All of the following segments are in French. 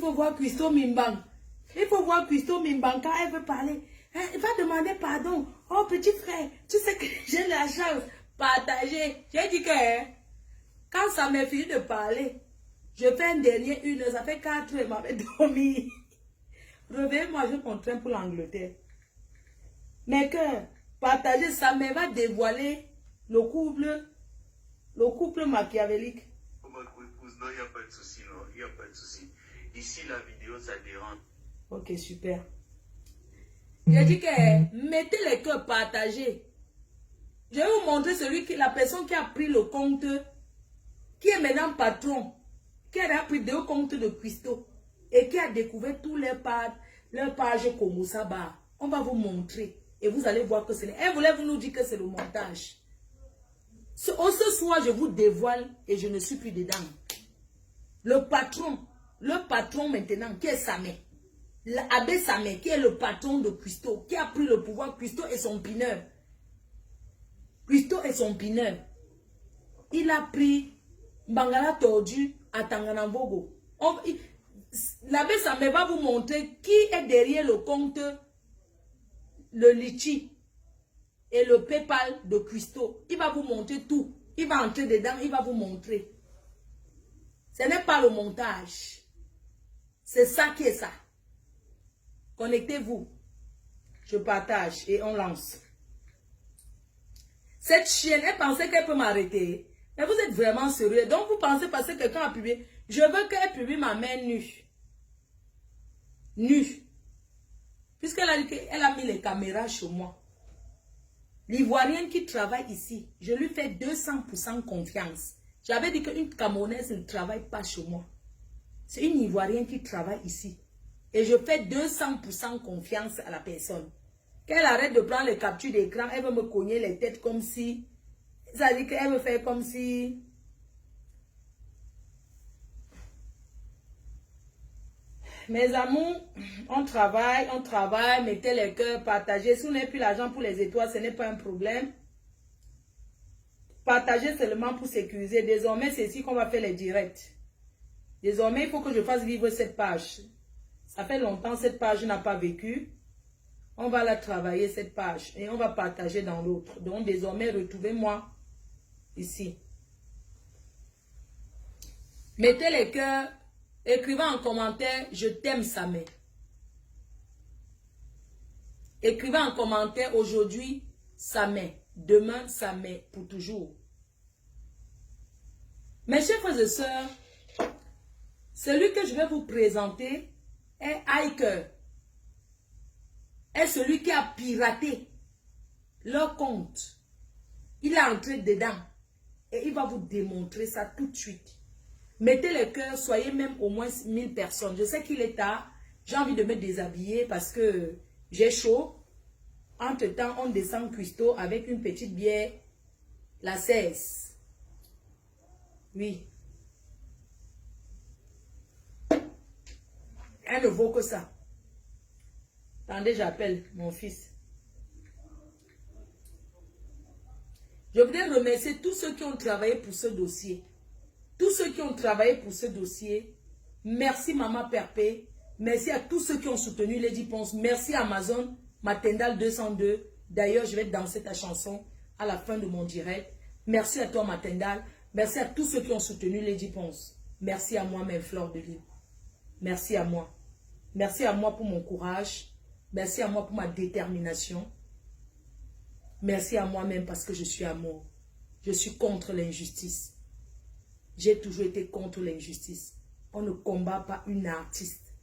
faut voir Christo Mimbang. Il faut voir Christo Mimbang quand elle veut parler. Elle va demander pardon. Oh, petit frère, tu sais que j'ai la chance de partager. J'ai dit que quand ça m'est fini de parler, je fais un dernier 1 heure, ça fait 4 heures, elle m'avait dormi. Réveillez-moi, je m'entraîne pour l'Angleterre. Mais que partager ça me va dévoiler le couple machiavélique. Non, il n'y a pas de souci, non, il n'y a pas de souci. Ici, la vidéo, ça dérange. Ok, super. J'ai dit que mettez les cœurs partagés. Je vais vous montrer la personne qui a pris le compte, qui est maintenant patron, qui a pris 2 comptes de Christo et qui a découvert tous leurs pages comme Saba. On va vous montrer et vous allez voir que c'est... Elle voulait vous nous dire que c'est le montage. Ce soir, je vous dévoile et je ne suis plus dedans. Le patron maintenant, qui est Samé. L'abbé Samé, qui est le patron de Christo, qui a pris le pouvoir. Christo est son pineur. Christo est son pineur. Il a pris Bangala tordu à Tanganambogo. L'abbé Samé va vous montrer qui est derrière le compte, le Litchi et le PayPal de Christo. Il va vous montrer tout. Il va entrer dedans, il va vous montrer. Ce n'est pas le montage. C'est ça qui est ça. Connectez-vous. Je partage et on lance. Cette chienne, elle pensait qu'elle peut m'arrêter. Mais vous êtes vraiment sérieux. Donc vous pensez parce que quelqu'un a publié. Je veux qu'elle publie ma main nue. Nue. Puisqu'elle a dit qu'elle a mis les caméras chez moi. L'Ivoirienne qui travaille ici, je lui fais 200% confiance. J'avais dit qu'une Camerounaise ne travaille pas chez moi. C'est une Ivoirienne qui travaille ici. Et je fais 200% confiance à la personne. Qu'elle arrête de prendre les captures d'écran, elle veut me cogner les têtes comme si... Ça dit qu'elle veut faire comme si... Mes amours, on travaille, mettez les cœurs, partagez. Si vous n'avez plus l'argent pour les étoiles, ce n'est pas un problème. Partagez seulement pour sécuriser. Désormais, c'est ici qu'on va faire les directs. Désormais, il faut que je fasse vivre cette page. Ça fait longtemps, cette page n'a pas vécu. On va la travailler, cette page. Et on va partager dans l'autre. Donc, désormais, retrouvez-moi ici. Mettez les cœurs. Écrivez en commentaire, je t'aime Samé. Écrivez en commentaire, aujourd'hui, Samé. Demain, Samé, pour toujours. Mes chers frères et sœurs, celui que je vais vous présenter est Hiker. Est celui qui a piraté leur compte. Il est entré dedans. Et il va vous démontrer ça tout de suite. Mettez le cœur, soyez même au moins 1000 personnes. Je sais qu'il est tard. J'ai envie de me déshabiller parce que j'ai chaud. Entre-temps, on descend Christo avec une petite bière. La 16. Oui. Elle ne vaut que ça. Attendez, j'appelle mon fils. Je voudrais remercier tous ceux qui ont travaillé pour ce dossier. Tous ceux qui ont travaillé pour ce dossier, merci Maman Perpé, merci à tous ceux qui ont soutenu Lady Ponce, merci Amazon, Matendal 202, d'ailleurs je vais danser ta chanson à la fin de mon direct, merci à toi Matendal, merci à tous ceux qui ont soutenu Lady Ponce, merci à moi mes fleurs de lys, merci à moi pour mon courage, merci à moi pour ma détermination, merci à moi-même parce que je suis amour, je suis contre l'injustice. J'ai toujours été contre l'injustice. On ne combat pas une artiste.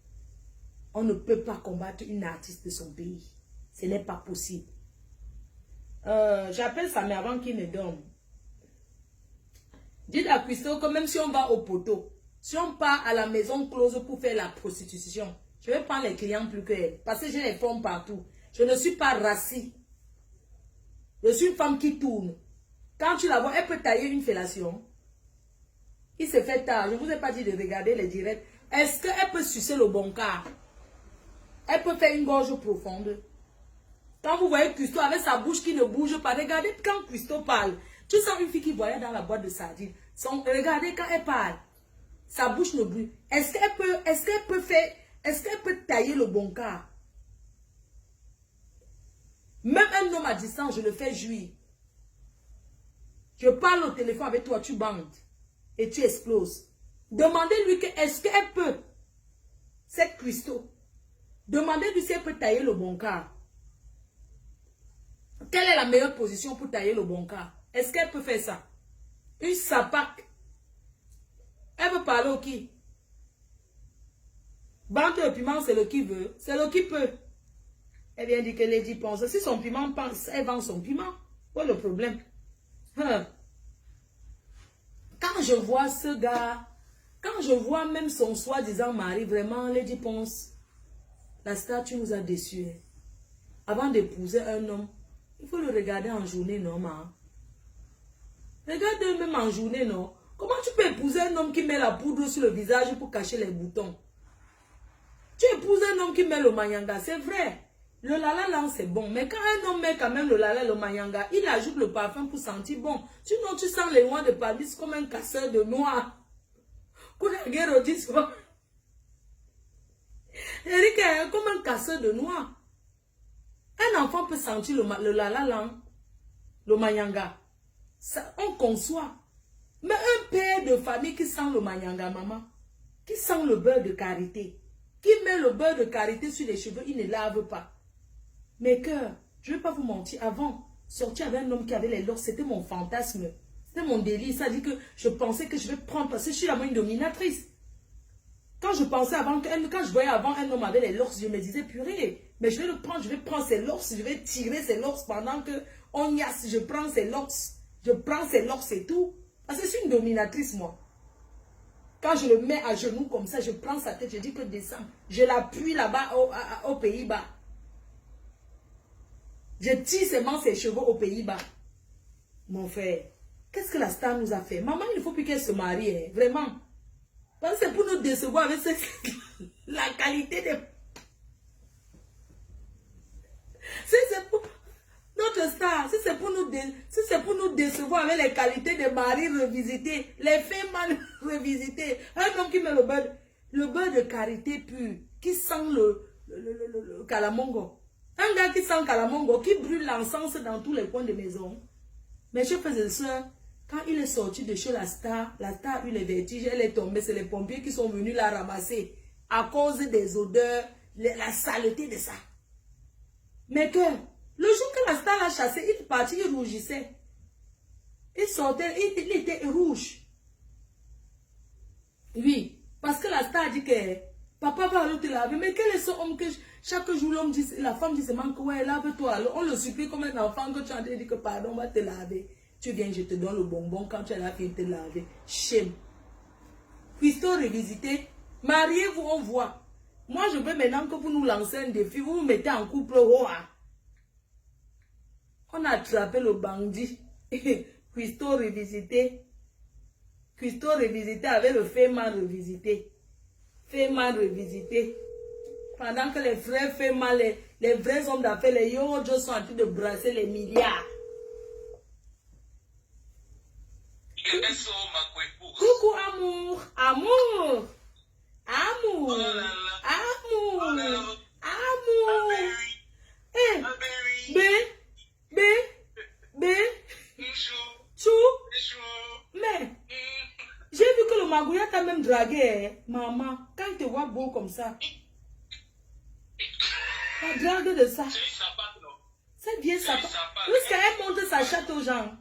On ne peut pas combattre une artiste de son pays. Ce n'est pas possible. J'appelle Samé avant qu'il ne dorme. Dites à Christo que même si on va au poteau, si on part à la maison close pour faire la prostitution, je vais prendre les clients plus que elle. Parce que j'ai les formes partout. Je ne suis pas raciste. Je suis une femme qui tourne. Quand tu la vois, elle peut tailler une fellation. Il se fait tard. Je ne vous ai pas dit de regarder les directs. Est-ce qu'elle peut sucer le bon quart? Elle peut faire une gorge profonde. Quand vous voyez Christo avec sa bouche qui ne bouge pas, regardez quand Christo parle. Tu sens une fille qui voyait dans la boîte de sardines. Regardez quand elle parle. Sa bouche ne bouge. Est-ce qu'elle peut faire le bon cas. Même un homme à distance, je le fais jouir. Je parle au téléphone avec toi, tu bandes. Et tu exploses. Demandez-lui que est-ce qu'elle peut, cette Christo, demandez-lui si elle peut tailler le bon cas. Quelle est la meilleure position pour tailler le bon cas? Est-ce qu'elle peut faire ça? Une sapac. Elle veut parler au qui? Bande de piment, c'est le qui veut. C'est le qui peut. Elle vient dire que Lady pense. Si son piment pense, elle vend son piment. Quoi le problème? Quand je vois ce gars, quand je vois même son soi-disant mari, vraiment, Lady pense, la statue nous a déçus. Avant d'épouser un homme, il faut le regarder en journée, non, ma? Regarde même en journée, non? Comment tu peux épouser un homme qui met la poudre sur le visage pour cacher les boutons? Tu épouses un homme qui met le mayanga, c'est vrai. Le lala c'est bon. Mais quand un homme met quand même le lala le mayanga, il ajoute le parfum pour sentir bon. Sinon, tu sens les noix de palmis comme un casseur de noix. Eric, comme un casseur de noix. Un enfant peut sentir le lala, le mayanga. Ça, on conçoit. Mais un père de famille qui sent le mayanga, maman, qui sent le beurre de karité, qui met le beurre de karité sur les cheveux, il ne lave pas. Mes cœurs, je ne vais pas vous mentir, avant, sortir avec un homme qui avait les locks, c'était mon fantasme. C'était mon délire. Ça dit que je pensais que je vais prendre, parce que je suis la une dominatrice. Quand je pensais avant, quand je voyais avant un homme avec les locks, je me disais, purée, mais je vais le prendre, je vais prendre ses locks, je vais tirer ses locks pendant que on yasse, je prends ses locks. Je prends ses locks et tout. Parce que je suis une dominatrice, moi. Quand je le mets à genoux comme ça, je prends sa tête, je dis que descends. Je l'appuie là-bas aux Pays-Bas. Je tire seulement ses cheveux aux Pays-Bas. Mon frère, qu'est-ce que la star nous a fait? Maman, il ne faut plus qu'elle se marie, hein, vraiment. Parce que c'est pour nous décevoir avec la qualité de... C'est pour... Notre star, si c'est pour nous décevoir avec les qualités de mari revisité, les femmes revisitées, un homme qui met le beurre de karité pur, qui sent le calamongo. Un gars qui sent calamongo, qui brûle l'encens dans tous les coins de maison. Mes chers frères et sœurs, quand il est sorti de chez la star a eu les vertiges, elle est tombée, c'est les pompiers qui sont venus la ramasser à cause des odeurs, la saleté de ça. Mais que, le jour que la star l'a chassé, il est parti, il rougissait. Il sortait, il était rouge. Oui, parce que la star dit que papa va aller te laver. Mais quel est ce homme que chaque jour l'homme dit, la femme dit seulement que ouais, lave-toi. On le supplie comme un enfant que tu as dit que pardon, on va te laver. Tu viens, je te donne le bonbon quand tu as la fille de te laver. Shame. Christo revisité. Mariez-vous, on voit. Moi, je veux maintenant que vous nous lancez un défi. Vous vous mettez en couple. Oh, ah. On a attrapé le bandit. Christo revisité. Christo revisité avec le Féman revisité. Féman revisité. Pendant que les frères Féman, les vrais hommes d'affaires, les Yojo sont en train de brasser les milliards. Coucou amour. Amour. Amour. Oh là là. Amour. Oh là là. Amour. Eh. Chou. Mais, j'ai vu que le magouilla t'a même dragué, hein. Maman, quand il te voit beau comme ça, la drague de ça. C'est bien ça. Où est-ce qu'elle montre sa chatte aux gens?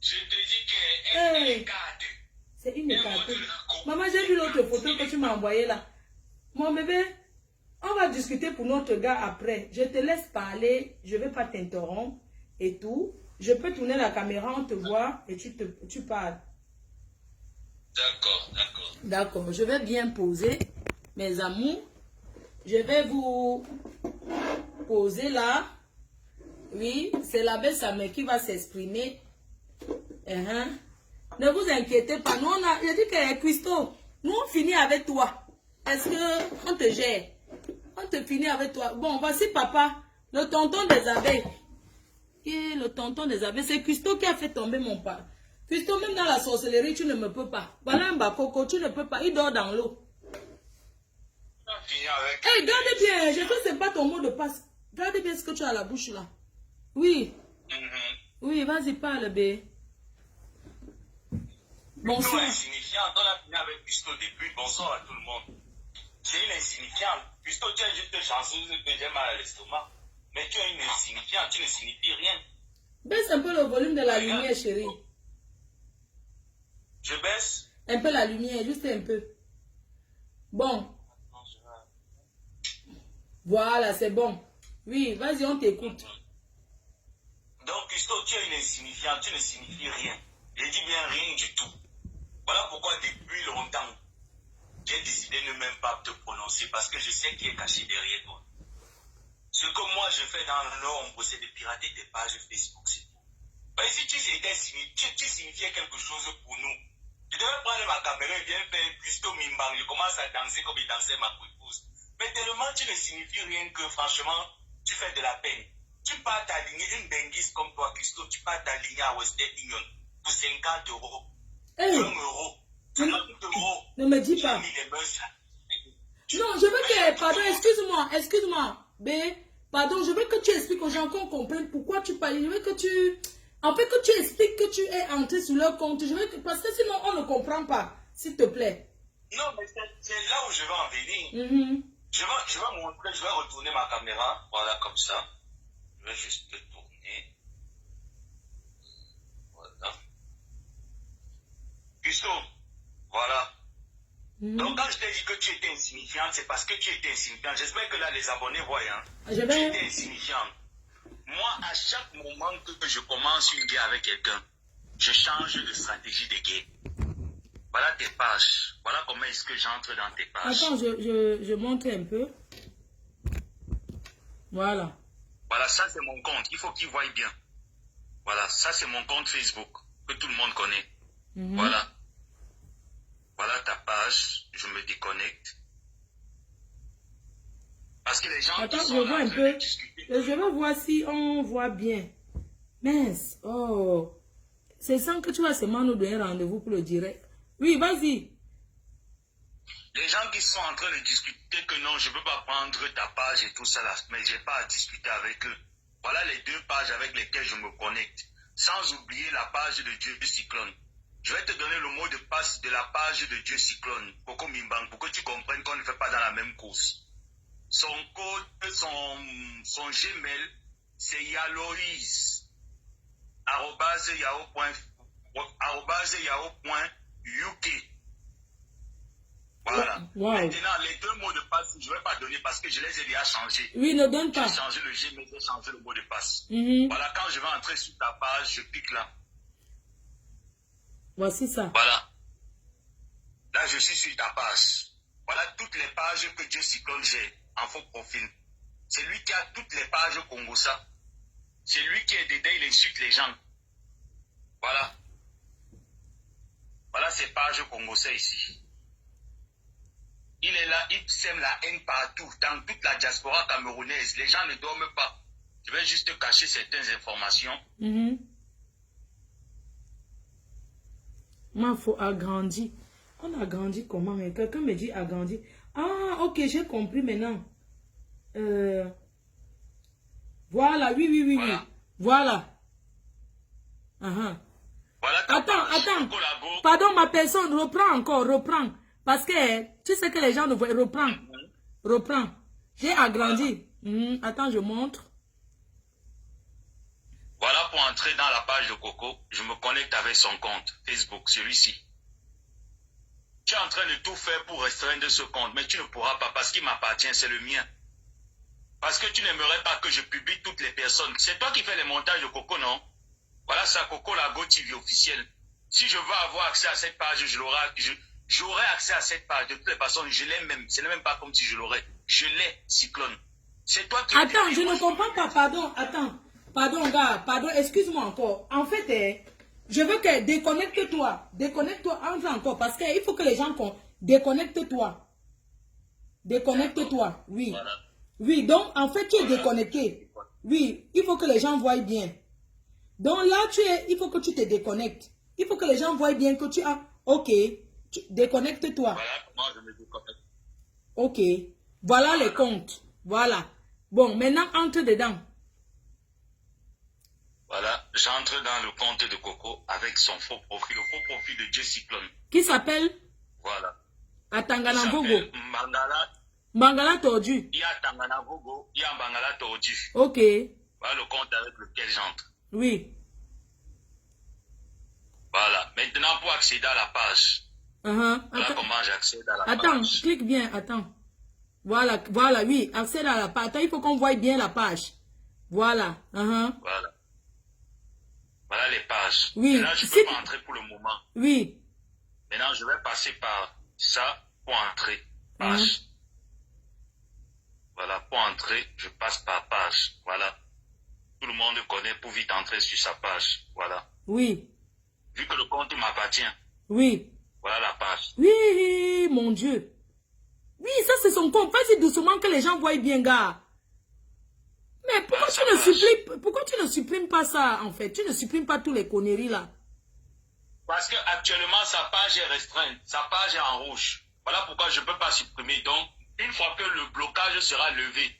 Je te dis qu'elle est écartée. C'est une écartée. Maman, j'ai vu l'autre photo que tu m'as envoyée là. Mon bébé, on va discuter pour notre gars après. Je te laisse parler, je ne vais pas t'interrompre et tout. Je peux tourner la caméra, on te voit et tu parles. D'accord, d'accord. D'accord, je vais bien poser, mes amours. Je vais vous poser là. Oui, c'est la belle Samé qui va s'exprimer. Ne vous inquiétez pas. Nous, je dis que Christo, nous on finit avec toi. Est-ce qu'on te gère? On te finit avec toi. Bon, voici papa, le tonton des abeilles. Et le tonton des abeilles, c'est Christo qui a fait tomber mon père. Christo, même dans la sorcellerie, tu ne me peux pas. Voilà un bakoko, tu ne peux pas. Il dort dans l'eau. On va finir avec Hey, garde bien, je sais que c'est pas ton mot de passe. Garde bien ce que tu as à la bouche là. Oui. Oui, vas-y, parle, bé. Bonsoir. Insignifiante, on a fini avec Custo depuis. Bonsoir à tout le monde. C'est une insignifiante. Custo, tu es juste chanceuse que j'ai mal à l'estomac. Mais tu es une insignifiante, tu ne signifies rien. Baisse un peu le volume de la lumière, chérie. Je baisse. Un peu la lumière, juste un peu. Bon. Voilà, c'est bon. Oui, vas-y, on t'écoute. Donc, Custo, tu es une insignifiante, tu ne signifies rien. Je dis bien rien du tout. Voilà pourquoi depuis longtemps, j'ai décidé de ne même pas te prononcer parce que je sais qui est caché derrière toi. Ce que moi je fais dans l'ombre, c'est de pirater tes pages Facebook, c'est tout. Mais si tu signifiais quelque chose pour nous, je devais prendre ma caméra et bien faire Custo Mimbang. Je commence à danser comme il dansait ma épouse. Mais tellement tu ne signifies rien que franchement, tu fais de la peine. Tu pars t'aligner une benguise comme toi, Custo, tu pars t'aligner à Western Union pour 50 euros. Hey. 1 euro. 50 euros. Ne me dis pas. Non, je veux que... Pardon, excuse-moi. B, pardon, je veux que tu expliques aux gens qu'on comprenne pourquoi tu parles. Je veux que tu... En fait, que tu expliques que tu es entré sur leur compte. Je veux que... Parce que sinon, on ne comprend pas. S'il te plaît. Non, mais c'est là où je vais en venir. Je vais montrer, je vais retourner ma caméra. Voilà, comme ça. Je vais juste tourner. Voilà. Custo, voilà. Donc quand je t'ai dit que tu étais insignifiante, c'est parce que tu étais insignifiante. J'espère que là les abonnés voient. Hein. Tu étais insignifiante. Moi, à chaque moment que je commence une guerre avec quelqu'un, je change de stratégie de guerre. Voilà tes pages. Voilà comment est-ce que j'entre dans tes pages. Attends, je montre un peu. Voilà. Voilà, ça c'est mon compte. Il faut qu'ils voient bien. Voilà, ça c'est mon compte Facebook que tout le monde connaît. Voilà. Voilà ta page. Je me déconnecte. Parce que les gens... Attends, je vois un peu. Je vais voir si on voit bien. Mince. Oh. C'est sans que tu vas seulement nous donner rendez-vous pour le direct. Oui, vas-y. Les gens qui sont en train de discuter que non, je ne peux pas prendre ta page et tout ça là, mais je n'ai pas à discuter avec eux. Voilà les 2 pages avec lesquelles je me connecte. Sans oublier la page de Dieu Cyclone. Je vais te donner le mot de passe de la page de Dieu Cyclone, Coco Mimbang, pour que tu comprennes qu'on ne fait pas dans la même course. Son code, son Gmail, c'est yaloise, @yahoo.uk. Voilà. Wow. Maintenant, les 2 mots de passe, je ne vais pas donner parce que je les ai déjà changés. Oui, ne donne pas. J'ai changé le Gmail, j'ai changé le mot de passe. Voilà, quand je vais entrer sur ta page, je clique là. Voici ça. Voilà. Là, je suis sur ta page. Voilà toutes les pages que Dieu Cyclone j'ai en faux profil. C'est lui qui a toutes les pages Congosa. C'est lui qui est dedans, il insulte les gens. Voilà. Voilà ces pages Congosa ici. Il est là, il sème la haine partout, dans toute la diaspora camerounaise. Les gens ne dorment pas. Je vais juste cacher certaines informations. Moi, il faut agrandir. On agrandit comment? Mais quelqu'un me dit agrandir. Ah, ok, j'ai compris maintenant. Voilà, oui. Voilà. Voilà. Voilà Attends. Pardon, ma personne, reprends. Parce que tu sais que les gens ne voient. Reprends. J'ai agrandi. Attends, je montre. Voilà pour entrer dans la page de Coco. Je me connecte avec son compte Facebook, celui-ci. Tu es en train de tout faire pour restreindre ce compte, mais tu ne pourras pas parce qu'il m'appartient, c'est le mien. Parce que tu n'aimerais pas que je publie toutes les personnes. C'est toi qui fais les montages de Coco, non? Voilà ça, Coco Lago TV officiel. Si je veux avoir accès à cette page, j'aurai accès à cette page. De toutes les façons, je l'ai même. Ce n'est même pas comme si je l'aurais. Je l'ai, Cyclone. C'est toi qui... Attends, je ne comprends pas, pardon, attends. Pardon, gars, pardon, excuse-moi encore. En fait, je veux que déconnecte-toi, entre encore, parce qu'il faut que les gens déconnecte-toi. Déconnecte-toi, oui. Voilà. Oui, donc en fait, tu es déconnecté. Oui, il faut que les gens voient bien. Donc là, il faut que tu te déconnectes. Il faut que les gens voient bien que tu as... Ok, déconnecte-toi. Voilà comment je me déconnecte. Ok. Voilà les comptes. Voilà. Bon, maintenant, entre dedans. Voilà, j'entre dans le compte de Coco avec son faux profil, le faux profil de J-Cyclone. Qui s'appelle? Voilà. Atanganavogo. Mbangala. Mbangala tordu. Il y a Tanganavogo, il y a Mbangala tordu. Ok. Voilà le compte avec lequel j'entre. Oui. Voilà. Maintenant, pour accéder à la page. Voilà comment j'accède à la page. Attends, clique bien, attends. Voilà, voilà, oui, accède à la page. Attends, il faut qu'on voie bien la page. Voilà. Voilà. Voilà les pages. Oui. Là, je ne peux pas entrer pour le moment. Oui. Maintenant, je vais passer par ça pour entrer. Page. Voilà, pour entrer, je passe par page. Voilà. Tout le monde connaît pour vite entrer sur sa page. Voilà. Oui. Vu que le compte m'appartient. Oui. Voilà la page. Oui, mon Dieu. Oui, ça c'est son compte. Vas-y doucement que les gens voient bien, gars. Mais pourquoi tu ne supprimes pas ça, en fait? Tu ne supprimes pas tous les conneries, là. Parce que actuellement sa page est restreinte. Sa page est en rouge. Voilà pourquoi je ne peux pas supprimer. Donc, une fois que le blocage sera levé,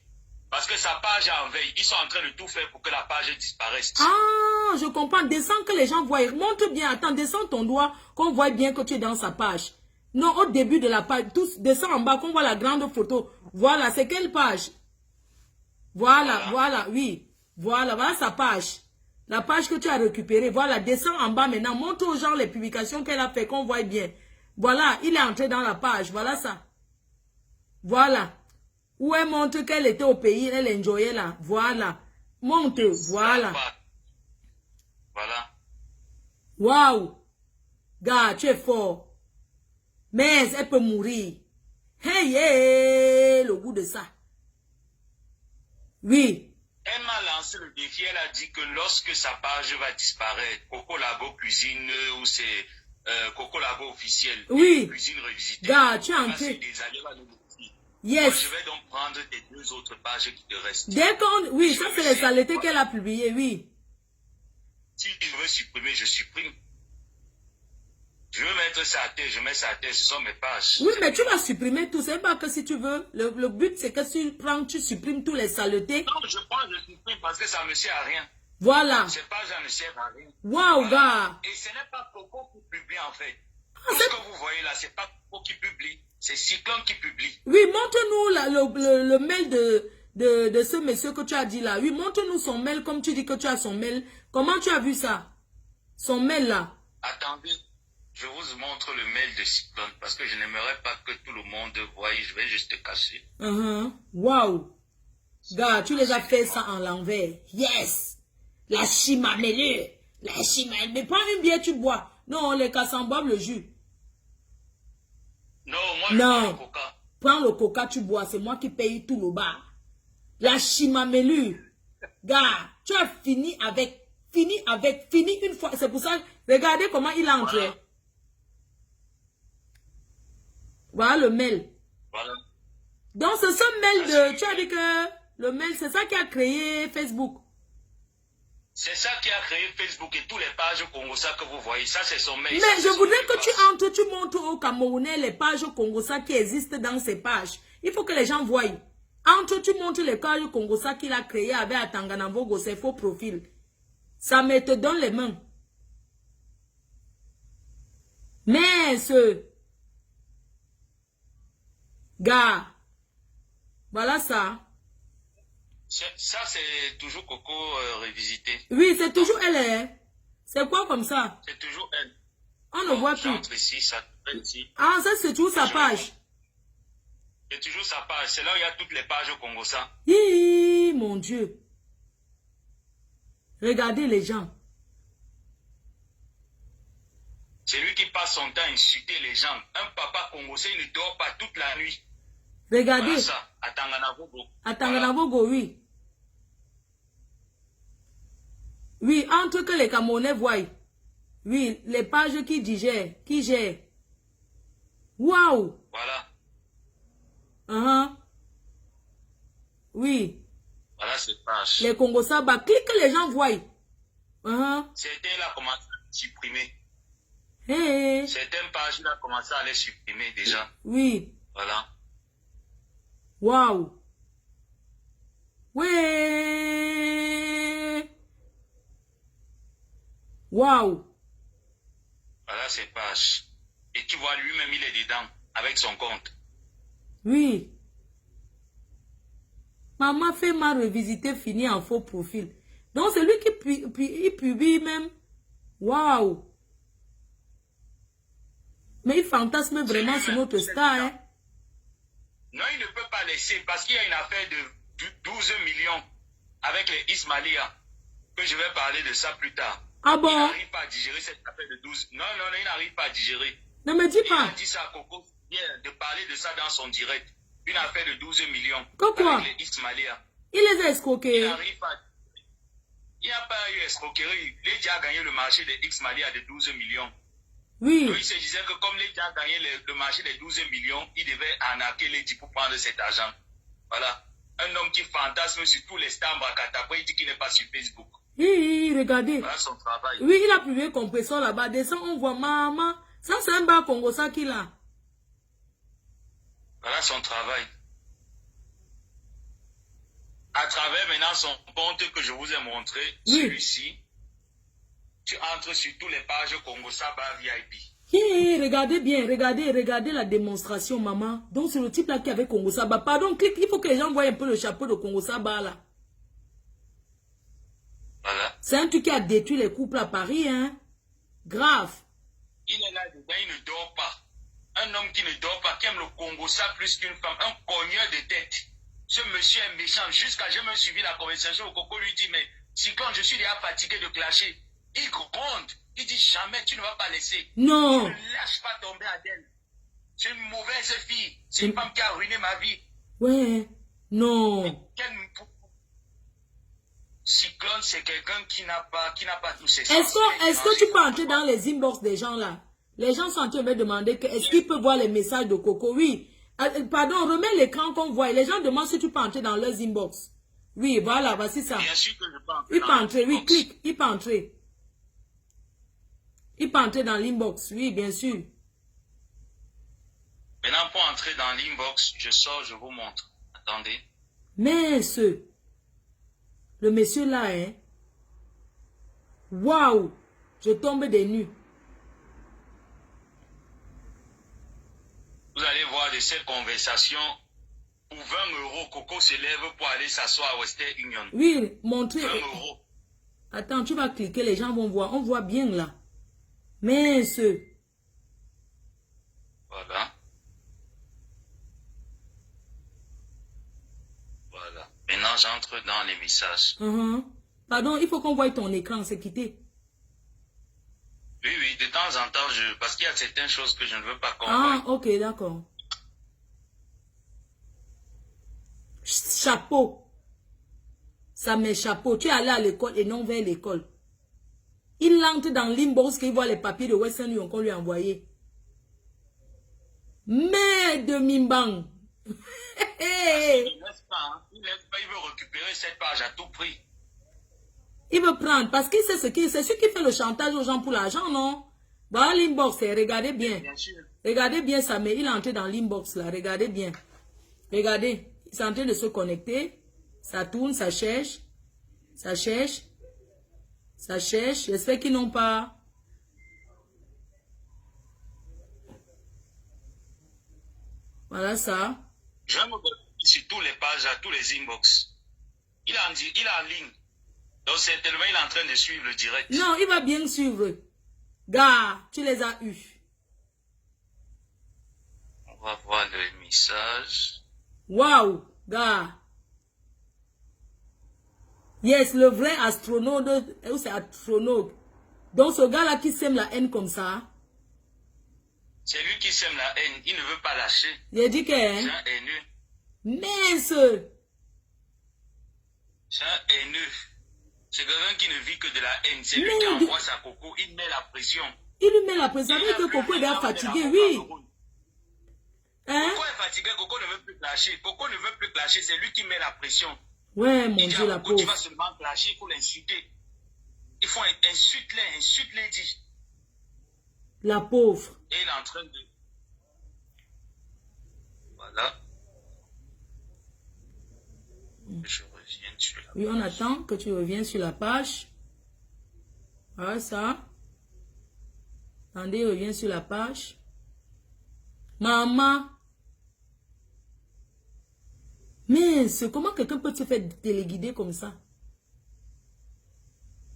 parce que sa page est en veille, ils sont en train de tout faire pour que la page disparaisse. Ah, je comprends. Descends que les gens voient. Montre bien. Attends, descends ton doigt, qu'on voit bien que tu es dans sa page. Non, au début de la page, tous descends en bas, qu'on voit la grande photo. Voilà, c'est quelle page? Voilà, oui. Voilà sa page. La page que tu as récupérée. Voilà, descends en bas maintenant. Montre aux gens les publications qu'elle a fait, qu'on voit bien. Voilà, il est entré dans la page. Voilà ça. Voilà. Où elle montre qu'elle était au pays, elle enjoyait là. Voilà. Montre, voilà. Voilà. Waouh. Gars, tu es fort. Mais elle peut mourir. Hey, le goût de ça. Oui. Elle m'a lancé le défi, elle a dit que lorsque sa page va disparaître, Coco Lago Cuisine ou c'est Coco Lago officiel, oui. Cuisine revisitée. Gars, tu es entré. Yes. Moi, je vais donc prendre tes 2 autres pages qui te restent. Dès qu'on... Oui, ça c'est les saletés qu'elle a publiées, oui. Si je veux supprimer, je supprime. Je veux mettre ça à terre, je mets ça à terre, ce sont mes pages. Oui, mais tu vas supprimer tout. C'est pas que si tu veux. Le but, c'est que tu supprimes tous les saletés. Non, je prends, je supprime parce que ça ne me sert à rien. Voilà. Ces pages, ça ne sert à rien. Waouh, gars. Et ce n'est pas Coco qui publie, en fait. Tout ce que vous voyez là, c'est pas Coco qui publie. C'est Cyclone qui publie. Oui, montre-nous le mail de ce monsieur que tu as dit là. Oui, montre-nous son mail, comme tu dis que tu as son mail. Comment tu as vu ça? Son mail là. Attendez. Je vous montre le mail de Cyclone parce que je n'aimerais pas que tout le monde voie. Je vais juste te cacher. Waouh. Gars, tu les as fait ça en l'envers. Yes. La chimamélue. La chimamélue. Mais prends une bière, tu bois. Non, les cassants boivent le jus. Non, moi je prends le coca. Prends le coca, tu bois. C'est moi qui paye tout le bar. La chimamélue. Gars, tu as fini une fois. C'est pour ça. Regardez comment il a entré. Voilà le mail. Voilà. Donc, c'est ce mail de... Tu as dit que le mail, c'est ça qui a créé Facebook. C'est ça qui a créé Facebook et tous les pages Congosa que vous voyez. Ça, c'est son mail. Mais ça, je voudrais que tu entres, tu montres aux Camerounais les pages Congosa qui existent dans ces pages. Il faut que les gens voient. Entre, tu montres les pages Congosa qu'il a créées avec Atanganavogo, ses faux profils. Ça me te donne les mains. Mais ce... Gars, voilà ça. Ça, c'est toujours Coco revisité. Oui, c'est toujours elle. C'est quoi comme ça? C'est toujours elle. On ne voit plus. Ici, ça, ici. Ah, ça, c'est toujours sa page. C'est toujours sa page. C'est là où il y a toutes les pages au Congo, ça. Hi, mon Dieu. Regardez les gens. C'est lui qui passe son temps à insulter les gens. Un papa congolais, il ne dort pas toute la nuit. Regardez. Voilà ça, à Tanganavogo. À Tanganavogo, oui. Oui, entre que les Camerounais voient. Oui, les pages qui digèrent, qui gèrent. Waouh. Voilà. Oui. Voilà ces pages. Les Congo-Saba, clique que les gens voient. Certains là commencé à supprimer. Hey. Certaines pages là commencé à les supprimer déjà. Oui. Voilà. Waouh. Ouais. Waouh. Voilà ses pages. Et tu vois, lui-même, il est dedans, avec son compte. Oui. Maman fait mal revisiter, fini en faux profil. Donc, c'est lui qui publie même. Waouh. Mais il fantasme vraiment sur notre star, hein. Non, il ne peut pas laisser, parce qu'il y a une affaire de 12 millions avec les Ismailia, que je vais parler de ça plus tard. Ah bon? Il n'arrive pas à digérer cette affaire de 12. Non, il n'arrive pas à digérer. Ne me dis pas. Il a dit ça à Coco hier, de parler de ça dans son direct. Une affaire de 12 millions Pourquoi? avec les Ismailia. Il les a escroqués. Il n'arrive pas. Il n'y a pas eu escroquerie. Lady a gagné le marché des Ismailia de 12 millions. Oui. Donc, il se disait que comme Lady a gagné le marché des 12 millions, il devait arnaquer Lady pour prendre cet argent. Voilà. Un homme qui fantasme sur tous les stars Mbakata. Après, il dit qu'il n'est pas sur Facebook. Oui, regardez. Voilà son travail. Oui, il a publié compresseur là-bas. Descend, on voit maman. Ça, c'est un bas Congo, ça qu'il a. Voilà son travail. À travers maintenant son compte que je vous ai montré, Oui. celui-ci, tu entres sur tous les pages Congo Saba VIP. Hi, regardez bien, regardez la démonstration, maman. Donc, c'est le type là qui avait Congo Saba. Pardon, clique, il faut que les gens voient un peu le chapeau de Congo Saba là. Voilà. C'est un truc qui a détruit les couples à Paris, hein. Grave. Il est là dedans, il ne dort pas. Un homme qui ne dort pas, qui aime le Congo ça plus qu'une femme, un cogneur de tête. Ce monsieur est méchant. Jusqu'à j'ai même suivi la conversation où Coco lui dit, mais si quand je suis déjà fatigué de clasher, il gronde. Il dit jamais, tu ne vas pas laisser. Non. Tu ne lâches pas tomber Adèle. C'est une mauvaise fille. C'est une femme qui a ruiné ma vie. Ouais. Non. Cyclone, c'est quelqu'un qui n'a pas tous ses sens. Est-ce que tu peux entrer dans les inbox des gens là? Les gens sont en train de me demander est-ce qu'ils peuvent voir les messages de Coco? Oui. Pardon, remets l'écran qu'on voit. Les gens demandent si tu peux entrer dans leurs inbox. Oui, voilà, voici ça. Bien sûr que je peux entrer. Il peut entrer, oui, clique. Il peut entrer. Il peut entrer dans l'inbox, oui, bien sûr. Maintenant, pour entrer dans l'inbox, je sors, je vous montre. Attendez. Mais le monsieur là, hein. Waouh! Je tombe des nues. Vous allez voir de ces conversations pour 20 €, Coco se lève pour aller s'asseoir à Western Union. Oui, montrer. 20 €. Attends, tu vas cliquer, les gens vont voir. On voit bien là. Mais Voilà. Voilà. Maintenant, j'entre dans les messages. Pardon, il faut qu'on voie ton écran, c'est quitté. Oui, de temps en temps, parce qu'il y a certaines choses que je ne veux pas qu'on Ah, voie. ok, d'accord. Chapeau. Ça met chapeau. Tu es allé à l'école et non vers l'école. Il entre dans l'inbox qu'il voit les papiers de Western Union qu'on lui a envoyés. Mais de Mimbang. Il ne laisse pas, il veut récupérer cette page à tout prix. Il veut prendre parce qu'il sait c'est celui qui fait le chantage aux gens pour l'argent, non? Voilà l'inbox, regardez bien. Bien sûr. Regardez bien ça, mais il est entré dans l'inbox là, regardez bien. Regardez, il est en train de se connecter. Ça tourne, ça cherche. Ça cherche. Ça cherche. J'espère qu'ils n'ont pas... Voilà ça. Je me retrouve sur tous les pages, à tous les inbox. Il est en ligne. Donc certainement, il est en train de suivre le direct. Non, il va bien suivre. Gars, tu les as eus. On va voir le message. Waouh, gars. Yes, le vrai astronaute. C'est astronaute. Donc ce gars-là qui sème la haine comme ça. C'est lui qui sème la haine. Il ne veut pas lâcher. J'ai dit que... C'est un haineux. Mince. C'est un haineux. C'est quelqu'un qui ne vit que de la haine. C'est lui qui envoie sa Coco. Il met la pression. Il lui met la pression. Ça veut dire que Coco est déjà fatigué, oui. Hein? Coco est fatigué. Coco ne veut plus clasher. Coco ne veut plus clasher. C'est lui qui met la pression. Ouais, mon il Dieu, la Coco, tu vas pauvre. seulement clasher, il faut l'insulter. Il faut insulte-les, dit. La pauvre. Et il est en train de... Voilà. que je revienne sur la Oui, on attend que tu reviennes sur la page. Voilà ça. Attendez, reviens sur la page. Maman. Mais comment quelqu'un peut se faire téléguider comme ça?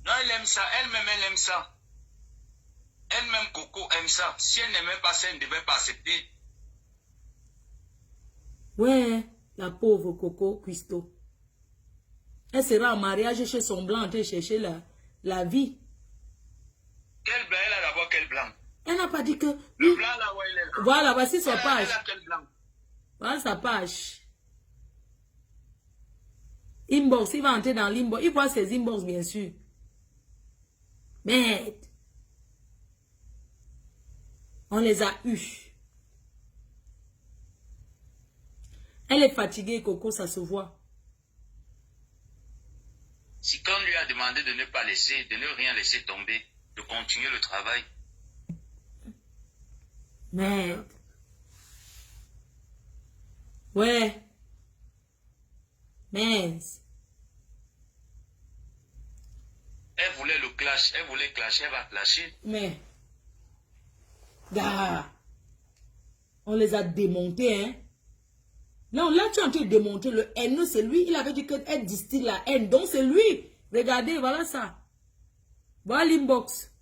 Non, elle aime ça. Elle-même, elle aime ça. Elle-même, Coco, aime ça. Si elle n'aimait pas ça, elle ne devait pas accepter. Ouais, la pauvre Coco Cuisto. Elle sera en mariage chez son blanc en train de chercher la vie. Quel blanc? Elle a d'abord quel blanc? Elle n'a pas dit que... Le blanc là où elle est là. Voilà, voici sa page. Elle a quel blanc? Voilà sa page. Inbox, il va entrer dans l'inbox. Il voit ses inbox, bien sûr. Merde. On les a eus. Elle est fatiguée, Coco, ça se voit. Si quand on lui a demandé de ne pas laisser, de ne rien laisser tomber, de continuer le travail. Merde. Ouais. Mince. Elle voulait le clash, elle voulait clasher, elle va clasher. Mais, gars, on les a démontés, hein. Non, là, tu es en train de démonter le haineux, c'est lui. Il avait dit qu'elle distille la haine. Donc, c'est lui. Regardez, voilà ça. Voilà l'inbox.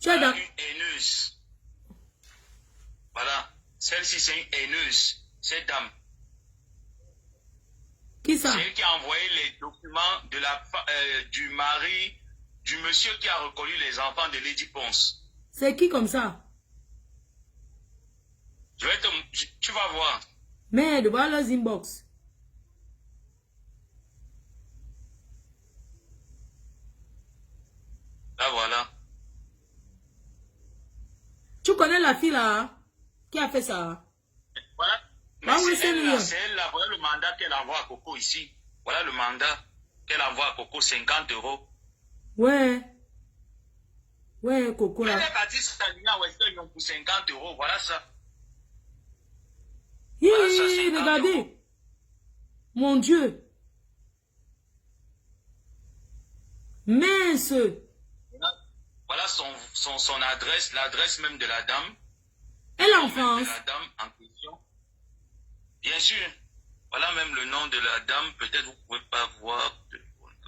Tu es dans... Une haineuse. Voilà. Celle-ci, c'est une haineuse. Cette dame. Qui ça? C'est elle qui a envoyé les documents de du mari, du monsieur qui a reconnu les enfants de Lady Ponce. C'est qui comme ça? Tu vas voir. Merde, voilà leurs inbox. Là, voilà. Tu connais la fille là, hein, qui a fait ça? Voilà. Mais Ah oui, c'est elle là, lui. c'est elle là. Voilà le mandat qu'elle envoie à Coco ici. Voilà le mandat qu'elle envoie à Coco, 50 €. Ouais. Ouais, Coco Mais là. elle est partie s'aligner à Western Union pour 50 €. Voilà ça. Hi, Voilà ça, 50 regardez. €. Mon Dieu. Mince. Voilà son adresse, l'adresse même de la dame. Elle est en Même France. de la dame en question. Bien sûr. Voilà même le nom de la dame. Peut-être vous ne pouvez pas voir.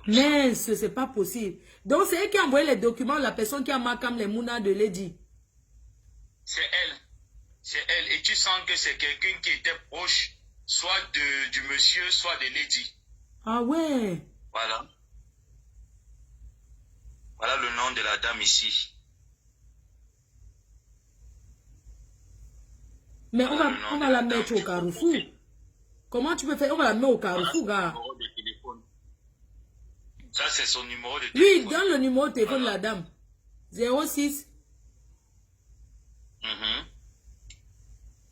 Mince, c'est pas possible. Donc, c'est elle qui a envoyé les documents, la personne qui a marqué les mounas de Lady. C'est elle. C'est elle. Et tu sens que c'est quelqu'un qui était proche, soit du monsieur, soit de Lady. Ah ouais. Voilà. Voilà le nom de la dame ici. Mais Voilà on va la mettre au Carrefour. Comment tu peux faire? On va la mettre au Carrefour, gars. Ça, c'est son numéro de téléphone. Oui, donne le numéro de téléphone de la dame. 06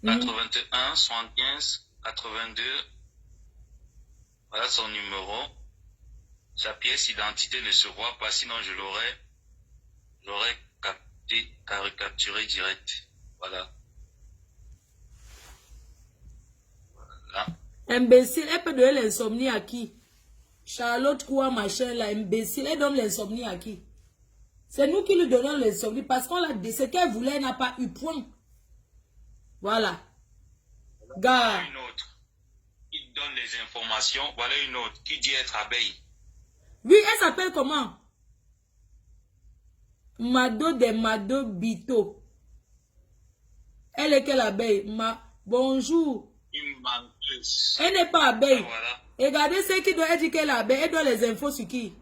81 75 82. Voilà son numéro. Sa pièce d'identité ne se voit pas, sinon je l'aurais capturé direct. Voilà. Voilà. Imbécile, elle peut donner l'insomnie à qui? Charlotte quoi, machin, là, imbécile, elle donne l'insomnie à qui? C'est nous qui lui donnons l'insomnie parce qu'on l'a dit, ce qu'elle voulait, elle n'a pas eu point. Voilà. Gars. Voilà une autre qui donne les informations. Voilà une autre qui dit être abeille. Oui, elle s'appelle comment? Mado de Mado Bito. Elle est quelle abeille? Bonjour. Une menteuse. Elle n'est pas abeille. Voilà. Regardez ce qui doit dire qu'elle est abeille. Elle doit les infos sur qui?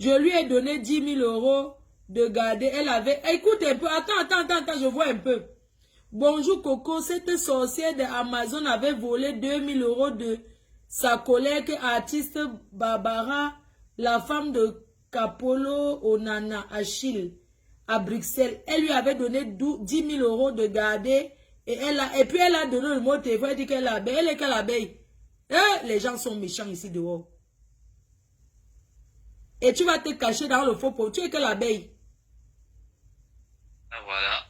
Je lui ai donné 10 000 € de garder. Elle avait... Écoute un peu. Attends, je vois un peu. Bonjour Coco. Cette sorcière de Amazon avait volé 2 000 € de sa collègue artiste Barbara, la femme de Capolo Onana Achille à Bruxelles. Elle lui avait donné 10 000 € de garder et puis elle a donné le mot téléphone. Elle dit qu'elle est abeille. Elle est quelle abeille? Les gens sont méchants ici dehors. Et tu vas te cacher dans le faux pot. Tu es quelle abeille? Ah, voilà.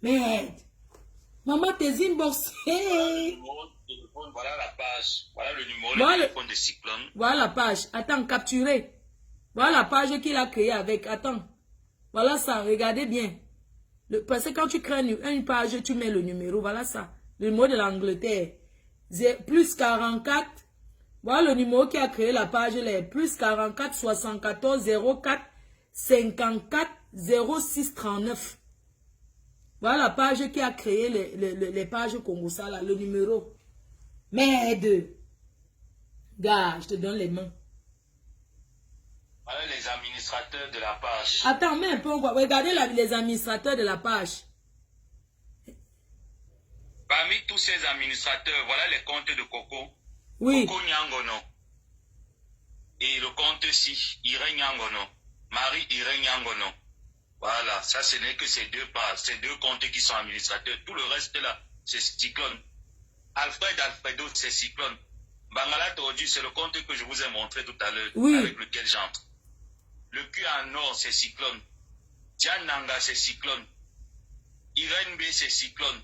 Merde. Maman, tes inbox. Voilà la page. Voilà le numéro Voilà. de téléphone de Cyclone. Voilà la page. Attends, capturé. Voilà la page qu'il a créée avec. Attends. Voilà ça. Regardez bien. Parce que quand tu crées une page, tu mets le numéro. Voilà ça. Le numéro de l'Angleterre. Plus 44. Voilà le numéro qui a créé la page. Plus 44 74 04 54 06 39. Voilà la page qui a créé les pages Congo là. Le numéro. Merde. Gars, je te donne les mains. Voilà les administrateurs de la page. Attends, mais un peu, on va regarder les administrateurs de la page. Parmi tous ces administrateurs, voilà les comptes de Coco. Oui. Coco Nyangono. Et le compte si, Irène Nyangono. Marie Irène Nyangono. Voilà, ça ce n'est que ces deux pages, ces deux comptes qui sont administrateurs. Tout le reste là, c'est Cyclone. Alfredo, c'est Cyclone. Bangala Tordu, c'est le compte que je vous ai montré tout à l'heure, oui, avec lequel j'entre. Le Q en or, c'est Cyclone. Diane Nanga, c'est Cyclone. Irène B, c'est Cyclone.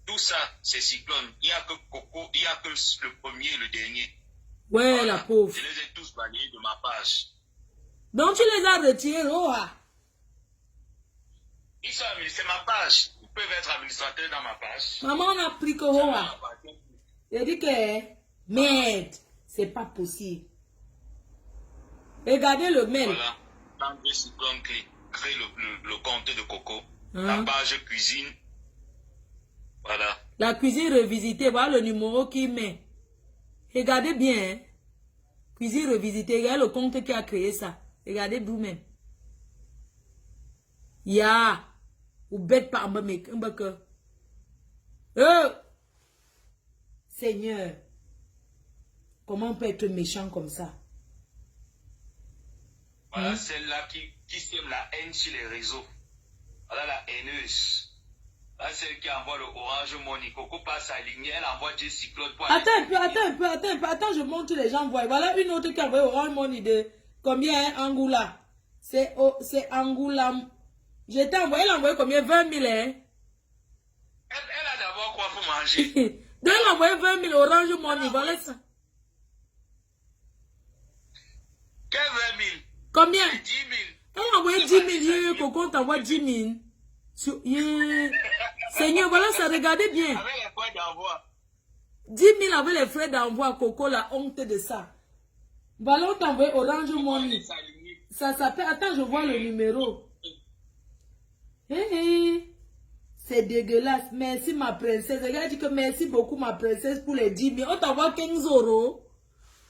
Tout ça, c'est Cyclone. Il n'y a que Coco, il n'y a que le premier et le dernier. Ouais, voilà, la pauvre. Je les ai tous balayés de ma page. Donc tu les as retirés, oh. Ils sont c'est ma page. Ils peuvent être administrateurs dans ma page. Maman, on a pris que oh. Il dit que, merde, c'est pas possible. Regardez le mail. Voilà. Quand le Cyclone crée le compte de Coco, la page cuisine. Voilà. La cuisine revisitée, voilà le numéro qu'il met. Regardez bien. Hein? Cuisine revisitée, regardez le compte qui a créé ça. Regardez vous-même. Ya. Ou bête par un mec. Seigneur. Comment on peut être méchant comme ça? Voilà celle-là qui sème la haine sur les réseaux. Voilà la haineuse. Là, celle qui envoie le Orange Money. Coco passe à ligne, elle envoie du Cyclone. Attends un peu. Attends, je montre les gens voient. Voilà une autre qui a envoyé Orange Money de combien, hein, Angoula? C'est Angoula. Je t'ai envoyé, elle a envoyé combien? 20 000, hein? Elle a d'abord quoi pour manger? Donc, elle a envoyé 20 000 Orange Money, voilà ça. Quel 20 000? Combien? 10 000. Elle a envoyé 10 000, Coco t'envoie 10 000. Seigneur, voilà ça, regardez bien. Avec les frais d'envoi. 10 000 avec les frais d'envoi, Coco, la honte de ça. Voilà, on t'envoie Orange Money. Ça s'appelle, attends, je vois le numéro. C'est dégueulasse. Merci ma princesse. Regarde, dit que merci beaucoup ma princesse pour les 10 000. On t'envoie 15 euros.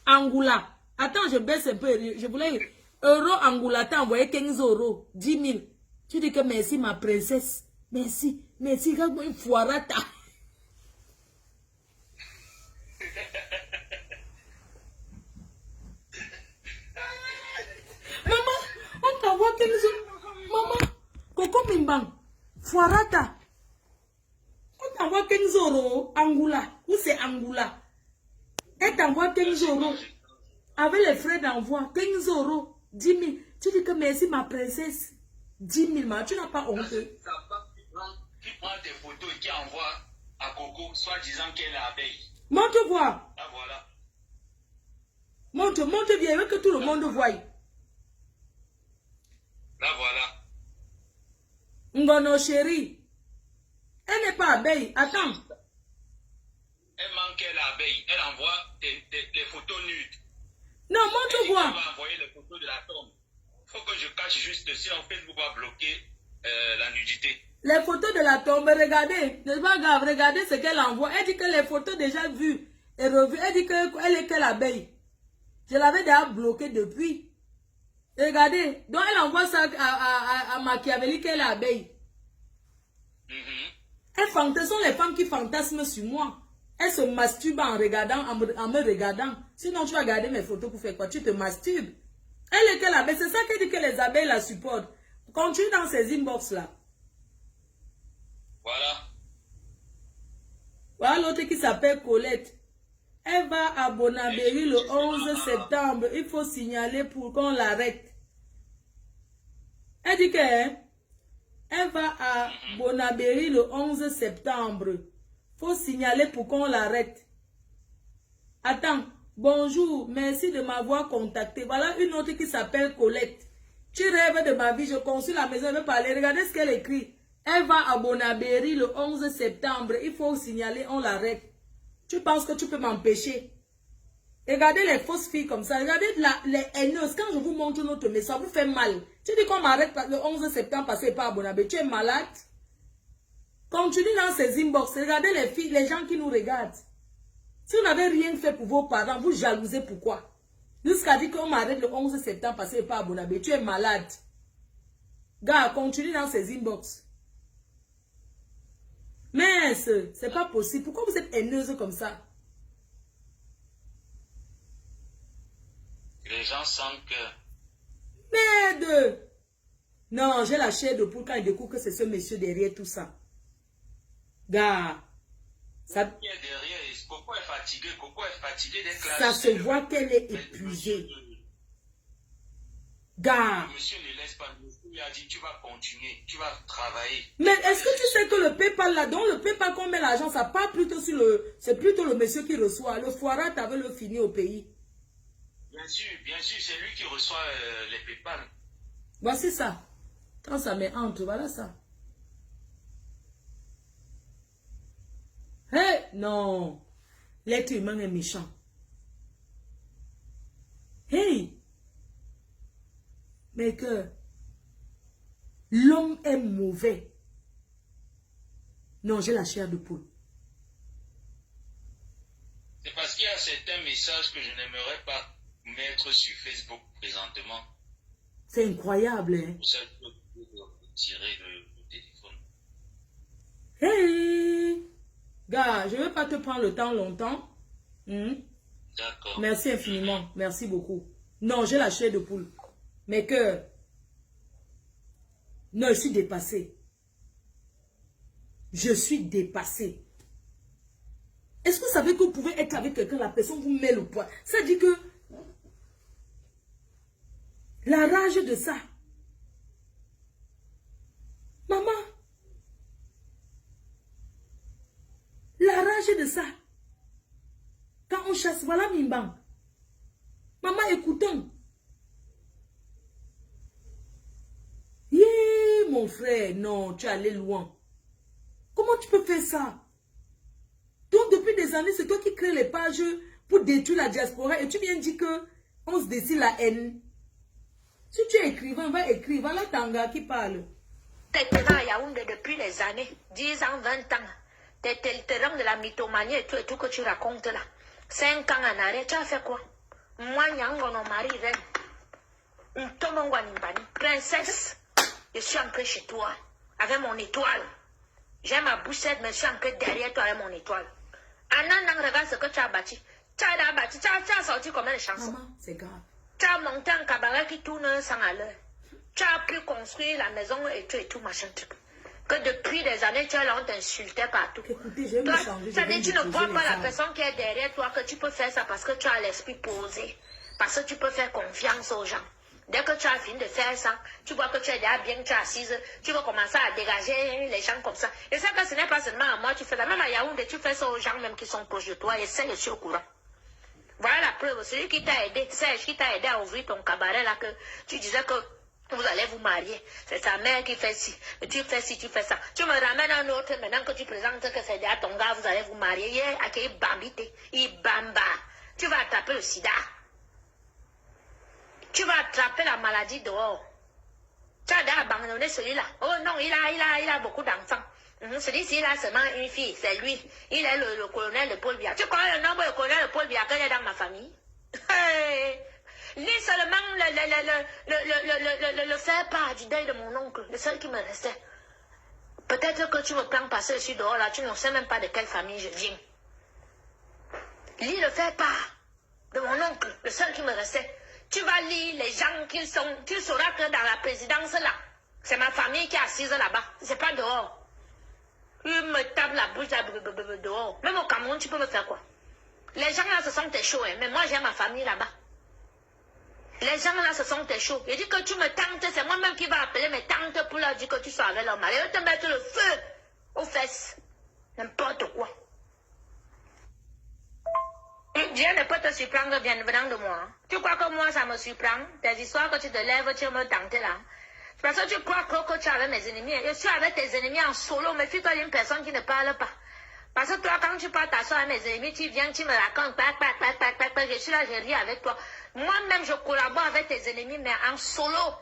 Angoula. Attends, je baisse un peu. Je voulais... Euro Angoula, t'as envoyé 15 euros. 10 000. Tu dis que merci ma princesse. Merci. Merci. Regarde-moi une foirata. Maman, on t'envoie 15 euros. Maman, Coco Mimbang. Foirata. On t'envoie 15 euros. Angoula. Où c'est Angoula? Elle t'envoie 15 euros. Avec les frais d'envoi. 15 euros. 10 000. Tu dis que merci ma princesse. 10 000, tu n'as pas honte. Sa femme qui prend tes photos et qui envoie à Coco, soit disant qu'elle est abeille. Monte voir. Là voilà. Monte bien, que tout le monde voie. Là voilà. Ngono chérie. Elle n'est pas abeille. Attends. Elle manque qu'elle est abeille. Elle envoie les photos nudes. Non, monte voir. Elle va envoyer les photos de la tombe. Faut que je cache juste, sinon Facebook va bloquer la nudité. Les photos de la tombe, regardez, n'est pas grave, regardez ce qu'elle envoie. Elle dit que les photos déjà vues et revues, elle dit qu'elle est que l'abeille. Je l'avais déjà bloqué depuis. Regardez, donc elle envoie ça à Machiavelli qu'elle est abeille. Ce sont les femmes qui fantasment sur moi. Elles se masturbent en regardant, en me regardant. Sinon, tu vas garder mes photos pour faire quoi? Tu te masturbes. Elle est que l'abeille. C'est ça qu'elle dit que les abeilles la supportent. Continue dans ces inbox-là. Voilà. Voilà l'autre qui s'appelle Colette. Elle va à Bonabéry le 11 septembre. Il faut signaler pour qu'on l'arrête. Elle dit que elle va à Bonabéry le 11 septembre. Faut signaler pour qu'on l'arrête. Attends. Bonjour, merci de m'avoir contacté. Voilà une autre qui s'appelle Colette. Tu rêves de ma vie, je construis la maison, elle veut parler. Regardez ce qu'elle écrit. Elle va à Bonabéry le 11 septembre. Il faut signaler, on l'arrête. Tu penses que tu peux m'empêcher? Regardez les fausses filles comme ça. Regardez les haineuses. Quand je vous montre notre message, ça vous fait mal. Tu dis qu'on m'arrête le 11 septembre parce que pas à Bonabéry. Tu es malade? Continue dans ces inbox. Regardez les filles, les gens qui nous regardent. Si vous n'avez rien fait pour vos parents, vous jalousez pourquoi? Jusqu'à dire qu'on m'arrête le 11 septembre parce que pas à Bonabéry. Tu es malade. Gars, continue dans ces inbox. Mais c'est pas possible. Pourquoi vous êtes haineuse comme ça? Les gens sentent que... Merde! Non, j'ai la chair de poule quand ils découvrent que c'est ce monsieur derrière tout ça. Gars, ça... Qui est derrière? Coco est fatigué d'être là. Ça se voit qu'elle est épuisée. Gars. Le monsieur ne laisse pas. Le monsieur lui a dit, tu vas continuer, tu vas travailler. Mais est-ce que tu sais que le PayPal là, dans le PayPal qu'on met l'argent, ça part plutôt sur le... C'est plutôt le monsieur qui reçoit. Le foirat, t'avais le fini au pays. Bien sûr, c'est lui qui reçoit les PayPal. Voici ça. Quand ça met entre, voilà ça. Hé, non. L'être humain est méchant. Hey. Mais que l'homme est mauvais. Non, j'ai la chair de poule. C'est parce qu'il y a certains messages que je n'aimerais pas mettre sur Facebook présentement. C'est incroyable, hein? Pour ça, je peux retirer le téléphone. Hey! Gars, je ne vais pas te prendre le temps longtemps. D'accord. Merci infiniment. Merci beaucoup. Non, j'ai la chair de poule. Mais que... Non, je suis dépassée. Je suis dépassée. Est-ce que vous savez que vous pouvez être avec quelqu'un, la personne vous met le poids? Ça dit que... La rage de ça. Maman. La rage de ça. Quand on chasse, voilà Mimbang. Maman, écoutons. Yeah, mon frère, non, tu es allé loin. Comment tu peux faire ça? Donc, depuis des années, c'est toi qui crée les pages pour détruire la diaspora et tu viens dire que on se décide la haine. Si tu es écrivain, va écrire. Voilà Tanga qui parle. Tu es tenant à Yaoundé depuis les années, 10 ans, 20 ans. Tu es le terrain de la mythomanie et tout que tu racontes là. 5 ans en arrêt, tu as fait quoi? Moi, Nyangono, mari, reine. Princesse, je suis entrée chez toi avec mon étoile. J'ai ma bouchette, mais je suis entrée derrière toi avec mon étoile. Anand, regarde ce que tu as bâti. Tu as sorti combien de chansons? Maman, c'est grave. Tu as monté un cabaret qui tourne 100 à l'heure. Tu as pu construire la maison et tout, machin truc. Que depuis des années, tu es là, on t'insultait partout. Écoutez, je vais Toi, me changer. ça dit, tu ne vois pas la personne qui est derrière toi, que tu peux faire ça parce que tu as l'esprit posé. Parce que tu peux faire confiance aux gens. Dès que tu as fini de faire ça, tu vois que tu es déjà bien, tu es assise, tu vas commencer à dégager les gens comme ça. Et ça, que ce n'est pas seulement à moi, tu fais ça. Même à Yaoundé, tu fais ça aux gens même qui sont proches de toi. Et ça, je suis au courant. Voilà la preuve. Celui qui t'a aidé, Serge, qui t'a aidé à ouvrir ton cabaret là, que tu disais que vous allez vous marier. C'est sa mère qui fait ci. Tu fais ci, tu fais ça. Tu me ramènes un autre maintenant que tu présentes que c'est déjà ton gars, vous allez vous marier. Hier, à qui bambité, il bamba. Tu vas attraper le sida. Tu vas attraper la maladie dehors. Tu as déjà abandonné celui-là. Oh non, il a beaucoup d'enfants. Celui-ci, il a seulement une fille, c'est lui. Il est le colonel de Paul Biya. Tu connais le nombre de colonel de Paul Biya qu'il est dans ma famille? Lis seulement le faire part du deuil de mon oncle, le seul qui me restait. Peut-être que tu me prends passer ici dehors, là, tu ne sais même pas de quelle famille je viens. Lis le faire part de mon oncle, le seul qui me restait. Tu vas lire les gens qu'ils sont, tu sauras que dans la présidence là, c'est ma famille qui est assise là-bas, c'est pas dehors. Il me tape la bouche là, dehors. Même au Cameroun, tu peux me faire quoi? Les gens là, ce sont tes chauds, hein, mais moi j'ai ma famille là-bas. Les gens là, ce sont tes chauds. Il dit que tu me tentes, c'est moi-même qui va appeler mes tantes pour leur dire que tu sois avec leur mari. Je vais te mettre le feu aux fesses. N'importe quoi. Dieu ne peut te surprendre bien venant de moi. Tu crois que moi, ça me surprend? Tes histoires que tu te lèves, tu me tentes là. Parce que tu crois que tu es avec mes ennemis. Je suis avec tes ennemis en solo. Méfie-toi d'une personne qui ne parle pas. Parce que toi, quand tu parles t'asseoir avec mes ennemis, tu viens, tu me racontes, je suis là, je ris avec toi. Moi-même, je collabore avec tes ennemis, mais en solo.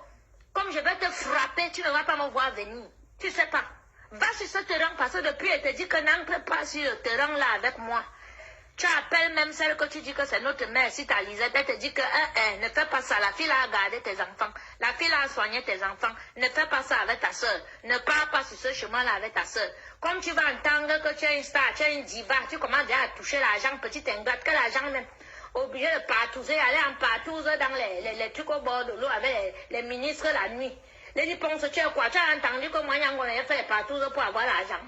Comme je vais te frapper, tu ne vas pas me voir venir. Tu sais pas. Va sur ce terrain, parce que depuis, elle te dit que n'entre pas sur le terrain là avec moi. Tu appelles même celle que tu dis que c'est notre mère, si ta Lisette, elle te dit que ne fais pas ça, la fille a gardé tes enfants, la fille a soigné tes enfants, ne fais pas ça avec ta soeur, ne pars pas sur ce chemin-là avec ta soeur. Comme tu vas entendre que tu es une star, tu es une diva, tu commences déjà à toucher l'argent, petite ingrate, que l'argent même, obligé de partouzer, aller en partouze dans les trucs au bord de l'eau avec les ministres la nuit. Les dit, pense, tu es quoi? Tu as entendu que moi, on a fait les partouzes pour avoir l'argent.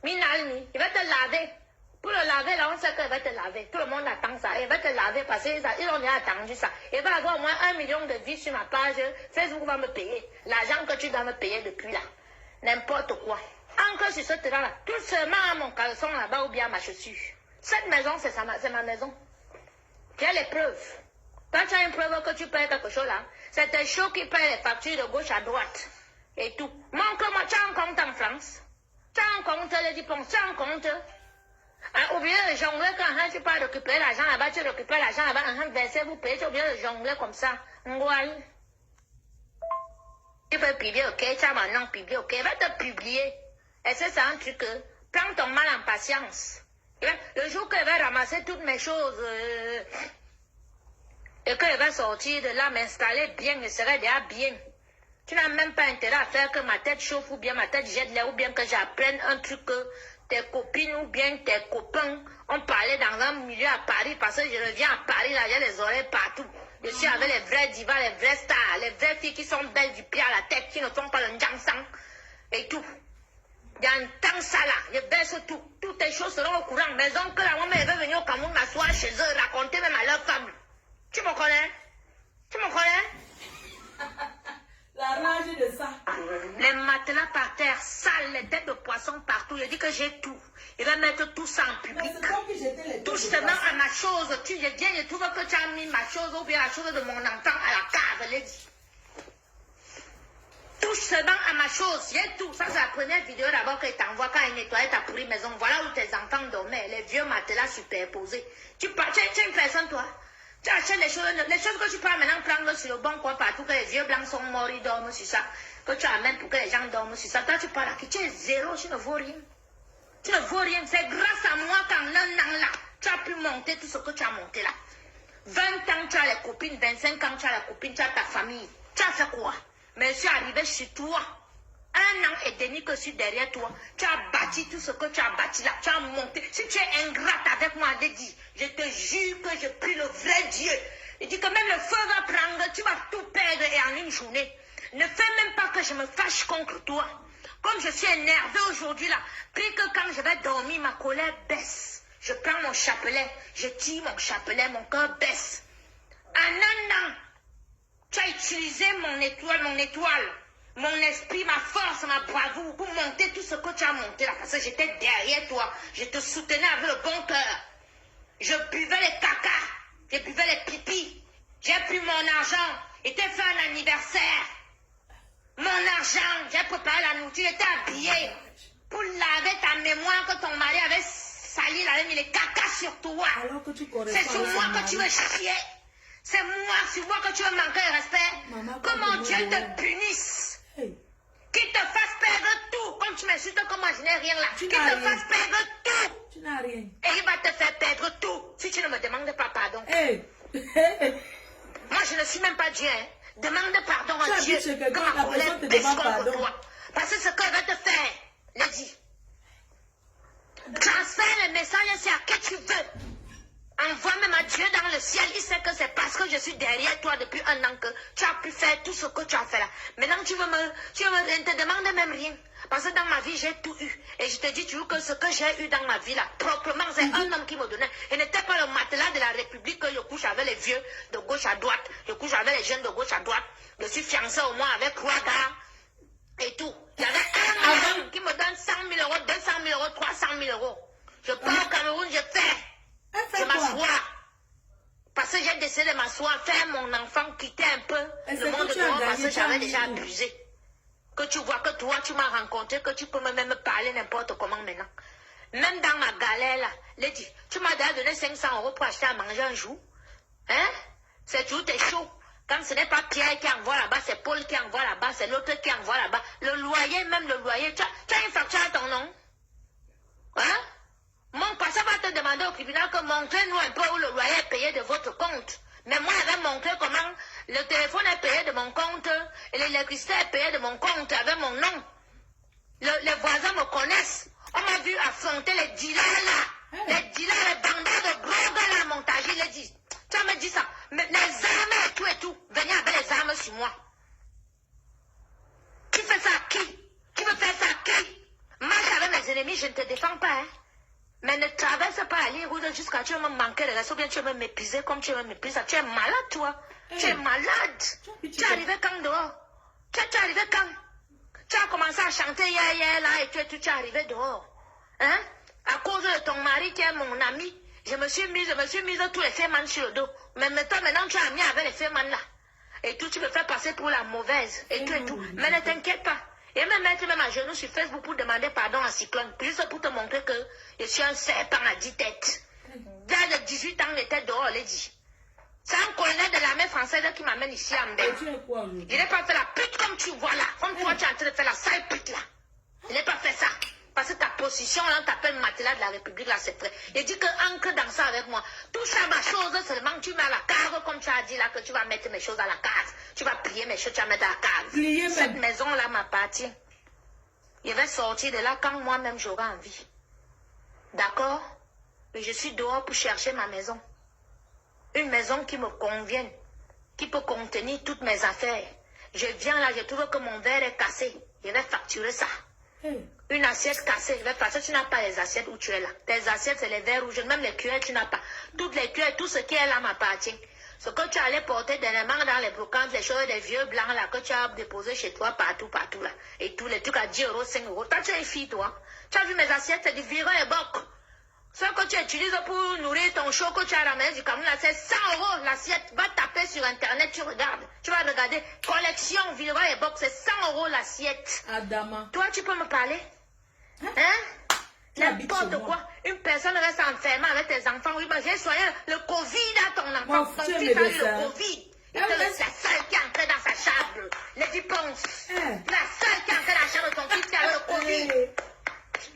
Minalmi, il va te laver. Pour le laver, là, on sait qu'il va te laver. Tout le monde attend ça. Il va te laver parce qu'ils ont attendu ça. Il va avoir au moins 1 million de vues sur ma page. Facebook va me payer. L'argent que tu dois me payer depuis là. N'importe quoi. Encore sur ce terrain-là. Tout seulement à mon caleçon là-bas ou bien à ma chaussure. Cette maison, c'est ma maison. Tu as les preuves. Quand tu as une preuve que tu payes quelque chose là, c'est tes shows qui payent les factures de gauche à droite. Et tout. Moi, tu as un compte en France. Tu as un compte, les dépenses, tu as un compte. Ou bien le jongler, quand tu parles récupérer l'argent là-bas, tu récupères l'argent là-bas, verser, vous payez, tu as bien le jongler comme ça. Tu peux publier, ok, tu as mon nom publié, ok, il va te publier. Et c'est ça un truc, prends ton mal en patience. Le jour qu'il va ramasser toutes mes choses, et qu'il va sortir de là, m'installer bien, je serai déjà bien. Tu n'as même pas intérêt à faire que ma tête chauffe ou bien ma tête jette l'air ou bien que j'apprenne un truc que tes copines ou bien tes copains ont parlé dans un milieu à Paris parce que je reviens à Paris, là, il y a les oreilles partout. Je suis avec les vrais divas, les vraies stars, les vraies filles qui sont belles du pied à la tête, qui ne font pas le njangsang et tout. Il y a un temps ça là, je baisse tout. Toutes les choses seront au courant. Mes oncles, la maman, elle veut venir au Cameroun m'asseoir chez eux, raconter même à leur femme. Tu me connais? Tu me connais? La rage de ça. Les matelas par terre, sales, les têtes de poisson partout. Je dis que j'ai tout. Il va mettre tout ça en public. Touche seulement à ma chose. Tu viens, je trouve que tu as mis ma chose ou bien la chose de mon enfant à la cave, je l'ai dit. Touche seulement à ma chose. J'ai tout. Ça, c'est la première vidéo d'abord que je t'envoie quand il nettoyait ta pourrie maison. Voilà où tes enfants dormaient. Les vieux matelas superposés. Tu es une personne, toi. Tu achètes les choses que tu peux maintenant prendre sur le bon coin partout, que les vieux blancs sont morts, ils dorment sur ça, que tu amènes pour que les gens dorment sur ça. Toi, tu parles là, que tu es zéro, tu ne vaux rien. Tu ne vaux rien. C'est grâce à moi qu'en un an là, tu as pu monter tout ce que tu as monté là. 20 ans, tu as les copines, 25 ans, tu as les copines, tu as ta famille. Tu as fait quoi? Mais je suis arrivé chez toi. 1 an et demi que je suis derrière toi. Tu as bâti tout ce que tu as bâti là. Tu as monté. Si tu es ingrate avec moi, je te jure que je prie le vrai Dieu. Il dit que même le feu va prendre, tu vas tout perdre et en une journée. Ne fais même pas que je me fâche contre toi. Comme je suis énervée aujourd'hui là, prie que quand je vais dormir, ma colère baisse. Je prends mon chapelet, je tire mon chapelet, mon cœur baisse. En 1 an, tu as utilisé mon étoile. Mon esprit, ma force, ma bravoure pour monter tout ce que tu as monté là. Parce que j'étais derrière toi. Je te soutenais avec le bon cœur. Je buvais les caca. Je buvais les pipis. J'ai pris mon argent. Et t'ai fait un anniversaire. Mon argent. J'ai préparé la nourriture. J'étais habillée. Pour laver ta mémoire que ton mari avait sali. Il avait mis les caca sur toi. C'est sur moi que tu veux chier. C'est moi sur moi que tu veux manquer de respect. Comment Dieu te punisse. Qui te fasse perdre tout. Comme tu m'insultes comme moi, je n'ai rien là. Qui te fasse perdre tout. Tu n'as rien. Et il va te faire perdre tout. Si tu ne me demandes pas pardon. Moi, je ne suis même pas Dieu. Hein. Demande pardon à Dieu. Que ma colère baisse contre toi. Parce que ce qu'il va te faire, le dit. Transfère le message, c'est à qui tu veux. Envoie même à Dieu dans le ciel. Il sait que c'est parce que je suis derrière toi depuis 1 an que tu as pu faire tout ce que tu as fait là. Maintenant, tu ne te demandes même rien. Parce que dans ma vie, j'ai tout eu. Et je te dis toujours que ce que j'ai eu dans ma vie, là, proprement, c'est un homme qui me donnait. Il n'était pas le matelas de la République que je couche avec les vieux de gauche à droite. Je couche avec les jeunes de gauche à droite. Je suis fiancée au moins avec 3 gars et tout. Il y avait un homme qui me donne 100 000 euros, 200 000 euros, 300 000 euros. Je pars au Cameroun, je m'assois. Parce que j'ai décidé de m'asseoir, faire mon enfant quitter un peu le monde dehors parce que j'avais déjà abusé. Que tu vois que toi, tu m'as rencontré, que tu peux même me parler n'importe comment maintenant. Même dans ma galère là, Lady, tu m'as déjà donné 500 euros pour acheter à manger un jour. Hein? C'est tout, t'es chaud. Quand ce n'est pas Pierre qui envoie là-bas, c'est Paul qui envoie là-bas, c'est l'autre qui envoie là-bas. Le loyer, même le loyer, tu as une facture à ton nom. Hein? Mon passé va te demander au tribunal que montrez-nous un peu où le loyer est payé de votre compte. Mais moi, je vais montrer comment le téléphone est payé de mon compte et l'électricité est payée de mon compte avec mon nom. Les voisins me connaissent. On m'a vu affronter les dealers là. Les dealers, les bandits de gros gars là, montage. Il a dit, tu as me dit ça. Mais les armes et tout. Venez avec les armes sur moi. Tu fais ça à qui? Tu veux faire ça à qui? Marche avec mes ennemis, je ne te défends pas. Hein? Mais ne traverse pas à l'île jusqu'à tu vas me manquer de respect ou bien tu vas me mépriser comme tu vas me mépriser. Tu es malade, toi. Tu es malade. Tu es arrivé quand dehors? Tu es arrivé quand? Tu as commencé à chanter hier là et tu es arrivé dehors. Hein? À cause de ton mari qui est mon ami, je me suis mise tous les fémans sur le dos. Mais maintenant tu as mis avec les fémans là. Et tout, tu me fais passer pour la mauvaise. Et tout et tout. Mais ne t'inquiète pas. Et me mettre même à genoux sur Facebook pour demander pardon à Cyclone. Juste pour te montrer que je suis un serpent à 10 têtes. Dès les 18 ans, j'étais dehors, on l'a dit. C'est un colonel de l'armée française qui m'amène ici à Mbé. Je n'ai pas fait la pute comme tu vois là. Comme toi, tu es en train de faire la sale pute là. Je n'ai pas fait ça. Parce que ta position là, on t'appelle matelas de la République là, c'est vrai. Il dit que ancre dans ça avec moi. Touche à ma chose seulement, tu mets à la cave, comme tu as dit là, que tu vas mettre mes choses à la cave. Tu vas plier mes choses, tu vas mettre à la cave. Cette maison là m'appartient. Je vais sortir de là quand moi-même j'aurai envie. D'accord? Et je suis dehors pour chercher ma maison. Une maison qui me convienne, qui peut contenir toutes mes affaires. Je viens là, je trouve que mon verre est cassé. Je vais facturer ça. Une assiette cassée, je vais passer. Tu n'as pas les assiettes où tu es là. Tes assiettes, c'est les verres rouges. Même les cuillères, tu n'as pas. Toutes les cuillères, tout ce qui est là m'appartient. Ce que tu allais porter dernièrement dans les brocantes, les choses, les vieux blancs là, que tu as déposé chez toi, partout là. Et tous les trucs à 10 euros, 5 euros. Toi, tu es une fille, toi. Tu as vu mes assiettes, c'est du viron et boc. Ce que tu utilises pour nourrir ton chaud que tu as ramené du Cameroun, c'est 100 euros l'assiette. Va taper sur Internet, tu regardes. Tu vas regarder. Collection Villeroy et Box, c'est 100 euros l'assiette. Adama. Toi, tu peux me parler? Hein? N'importe quoi. Une personne reste enfermée avec tes enfants. Oui, j'ai soigné le Covid à ton enfant. Ton fils a eu le Covid. Et que la seule qui est entrée dans sa chambre. Les viponces. La seule qui est entrée dans la chambre de ton fils qui a eu le Covid.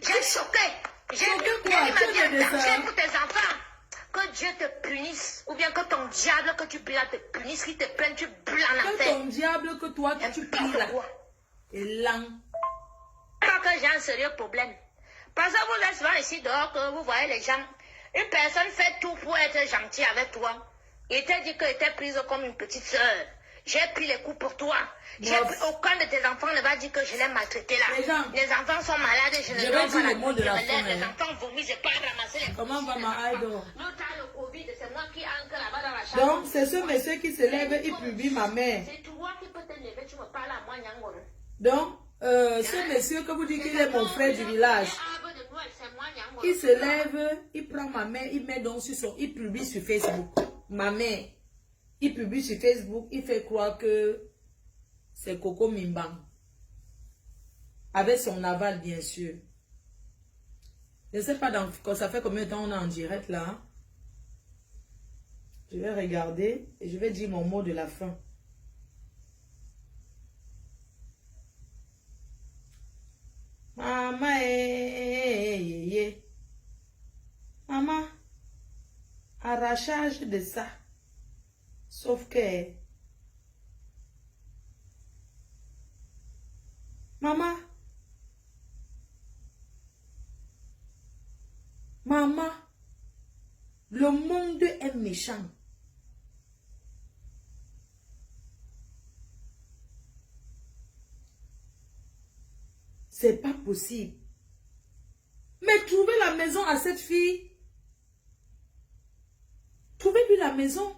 J'ai choqué. J'ai mis ma vie en danger pour tes enfants. Que Dieu te punisse. Ou bien que ton diable que tu pries là te punisse. Qu'il te prenne, tu brûles en enfer. Que ton diable que toi tu pries là. Et lent. Pas que j'ai un sérieux problème. Parce que vous êtes souvent ici dehors que vous voyez les gens. Une personne fait tout pour être gentil avec toi. Il t'a dit qu'elle était prise comme une petite soeur. J'ai pris les coups pour toi. Aucun de tes enfants ne va dire que je l'ai maltraité là. Les enfants sont malades, je ne donne pas la coupe, je me lève. Les enfants vomissent, je pas ramasser les coups. Comment va ma idole? L'autre a le Covid, c'est moi qui entre là-bas dans la chambre. Donc, c'est ce monsieur qui se lève, il publie ma mère. C'est toi qui peux te lever, tu me parles à moi, Nyangoro. Donc, ce monsieur que vous dites qu'il est mon frère du village, il se lève, il prend ma mère, il met donc sur son, il publie sur Facebook. Ma mère, il publie sur Facebook, il fait croire que c'est Coco Mimbang. Avec son aval, bien sûr. Je ne sais pas quand ça fait combien de temps on est en direct là. Je vais regarder et je vais dire mon mot de la fin. Maman, maman, arrachage de ça. Sauf que, maman, le monde est méchant. C'est pas possible. Mais trouvez la maison à cette fille. Trouvez-lui la maison.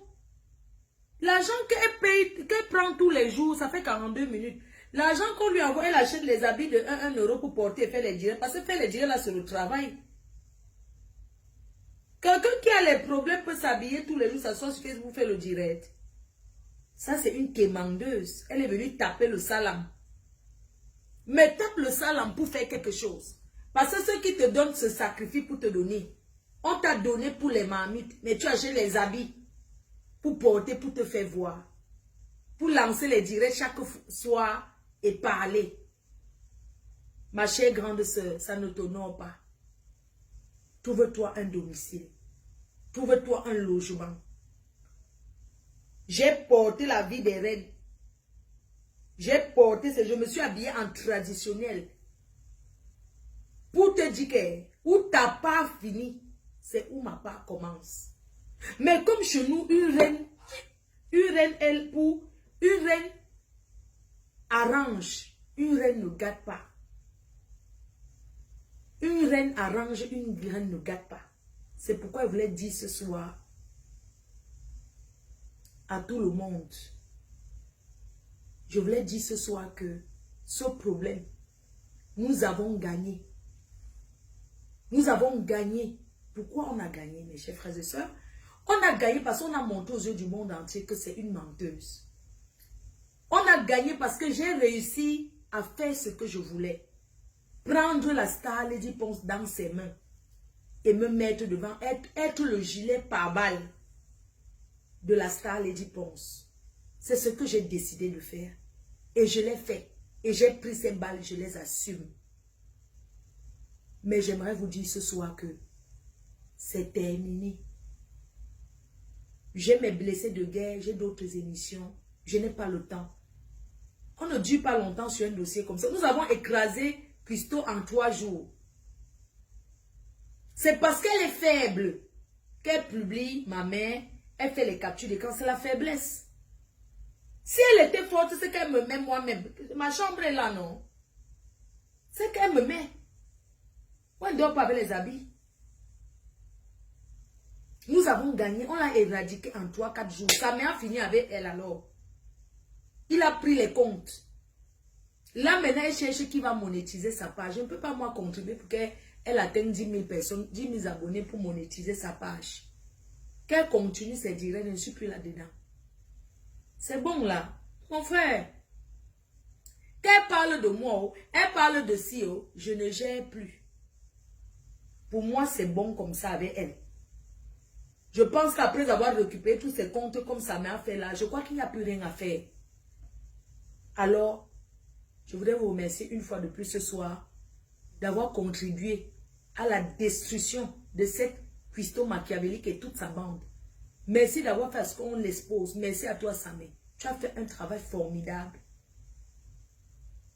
L'argent qu'elle paye, qu'elle prend tous les jours, ça fait 42 minutes. L'argent qu'on lui envoie, elle achète les habits de 1 euro pour porter et faire les directs. Parce que faire les directs là, c'est le travail. Quelqu'un qui a les problèmes peut s'habiller tous les jours, s'asseoir sur Facebook, faire le direct. Ça, c'est une quémandeuse. Elle est venue taper le salam. Mais tape le salam pour faire quelque chose. Parce que ceux qui te donnent se sacrifient pour te donner. On t'a donné pour les marmites, mais tu achètes les habits pour porter, pour te faire voir. Pour lancer les directs chaque soir et parler. Ma chère grande sœur, ça ne t'honore pas. Trouve-toi un domicile. Trouve-toi un logement. J'ai porté la vie des reines. J'ai porté, je me suis habillée en traditionnel. Pour te dire que où ta part finit, c'est où ma part commence. Mais comme chez nous, une reine, elle, pour une reine arrange, une reine ne gâte pas. Une reine arrange, une reine ne gâte pas. C'est pourquoi je voulais dire ce soir à tout le monde. Je voulais dire ce soir que ce problème, nous avons gagné. Nous avons gagné. Pourquoi on a gagné, mes chers frères et sœurs? On a gagné parce qu'on a montré aux yeux du monde entier que c'est une menteuse. On a gagné parce que j'ai réussi à faire ce que je voulais. Prendre la star Lady Ponce dans ses mains et me mettre devant, être le gilet pare-balles de la star Lady Ponce. C'est ce que j'ai décidé de faire. Et je l'ai fait. Et j'ai pris ces balles, je les assume. Mais j'aimerais vous dire ce soir que c'est terminé. J'ai mes blessés de guerre, j'ai d'autres émissions. Je n'ai pas le temps. On ne dure pas longtemps sur un dossier comme ça. Nous avons écrasé Christo en 3 jours. C'est parce qu'elle est faible qu'elle publie, ma mère, elle fait les captures d'écran. C'est la faiblesse. Si elle était forte, c'est qu'elle me met moi-même. Ma chambre est là, non? C'est qu'elle me met. On ne dort pas avec les habits. Nous avons gagné. On l'a éradiqué en 3-4 jours. Sa mère a fini avec elle alors. Il a pris les comptes. Là, maintenant, elle cherche qui va monétiser sa page. Je ne peux pas, moi, contribuer pour qu'elle atteigne 10 000 personnes, 10 000 abonnés pour monétiser sa page. Qu'elle continue ses directs, je ne suis plus là-dedans. C'est bon, là. Mon frère. Qu'elle parle de moi, elle parle de si, je ne gère plus. Pour moi, c'est bon comme ça avec elle. Je pense qu'après avoir récupéré tous ses comptes comme sa mère a fait là, je crois qu'il n'y a plus rien à faire. Alors, je voudrais vous remercier une fois de plus ce soir d'avoir contribué à la destruction de cette cuistot machiavélique et toute sa bande. Merci d'avoir fait ce qu'on l'expose. Merci à toi, Samé. Tu as fait un travail formidable.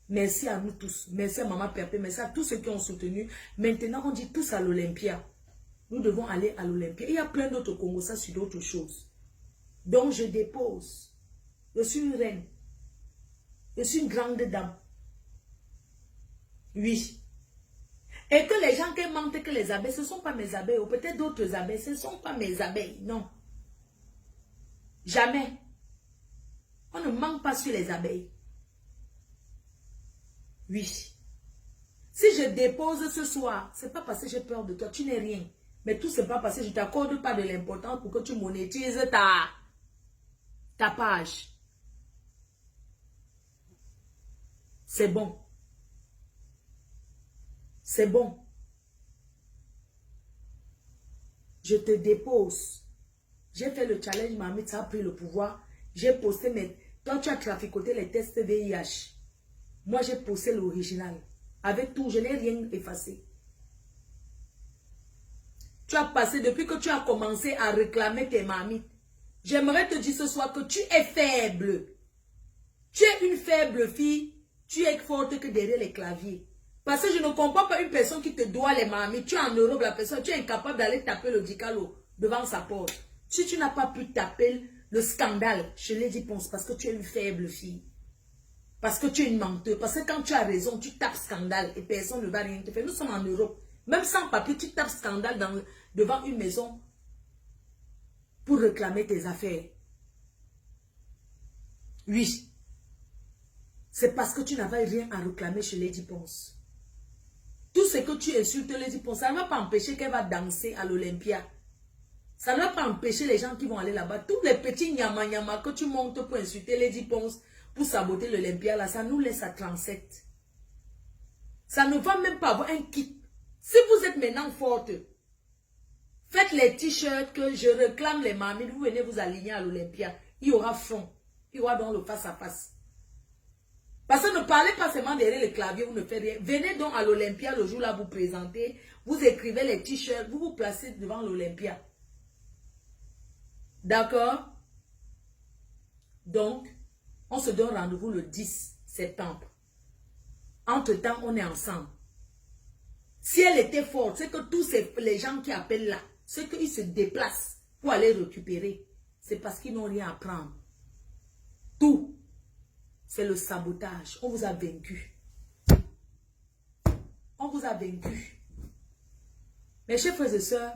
Merci à nous tous. Merci à Maman Pépé. Merci à tous ceux qui ont soutenu. Maintenant, on dit tous à l'Olympia. Nous devons aller à l'Olympia. Il y a plein d'autres Congolais sur d'autres choses. Donc, je dépose. Je suis une reine. Je suis une grande dame. Oui. Et que les gens qui mentent que les abeilles, ce ne sont pas mes abeilles. Ou peut-être d'autres abeilles. Ce ne sont pas mes abeilles. Non. Jamais. On ne ment pas sur les abeilles. Oui. Si je dépose ce soir, ce n'est pas parce que j'ai peur de toi. Tu n'es rien. Mais tout c'est pas parce que je ne t'accorde pas de l'importance pour que tu monétises ta page. C'est bon. C'est bon. Je te dépose. J'ai fait le challenge, Mamie, ça a pris le pouvoir. J'ai posté mes... Toi, tu as traficoté les tests VIH. Moi, j'ai posté l'original. Avec tout, je n'ai rien effacé. Tu as passé, depuis que tu as commencé à réclamer tes mamies. J'aimerais te dire ce soir que tu es faible. Tu es une faible fille. Tu es forte que derrière les claviers. Parce que je ne comprends pas une personne qui te doit les mamies. Tu es en Europe, la personne, tu es incapable d'aller taper le dicalo devant sa porte. Si tu n'as pas pu taper le scandale, je l'ai dit, pense, parce que tu es une faible fille. Parce que tu es une menteuse. Parce que quand tu as raison, tu tapes scandale et personne ne va rien te faire. Nous sommes en Europe. Même sans papier, tu tapes scandale devant une maison pour réclamer tes affaires. Oui. C'est parce que tu n'avais rien à réclamer chez Lady Ponce. Tout ce que tu insultes Lady Ponce, ça ne va pas empêcher qu'elle va danser à l'Olympia. Ça ne va pas empêcher les gens qui vont aller là-bas. Tous les petits nyama que tu montes pour insulter Lady Ponce, pour saboter l'Olympia, là, ça nous laisse à 37. Ça ne va même pas avoir un kit. Si vous êtes maintenant forte, faites les t-shirts que je réclame les mamies, vous venez vous aligner à l'Olympia. Il y aura front. Il y aura donc le face-à-face. Parce que ne parlez pas seulement derrière le clavier, vous ne faites rien. Venez donc à l'Olympia le jour là, vous présentez, vous écrivez les t-shirts, vous vous placez devant l'Olympia. D'accord? Donc, on se donne rendez-vous le 10 septembre. Entre-temps, on est ensemble. Si elle était forte, c'est que tous les gens qui appellent là, c'est qu'ils se déplacent pour aller récupérer. C'est parce qu'ils n'ont rien à prendre. Tout. C'est le sabotage. On vous a vaincu. On vous a vaincu. Mes chers frères et sœurs,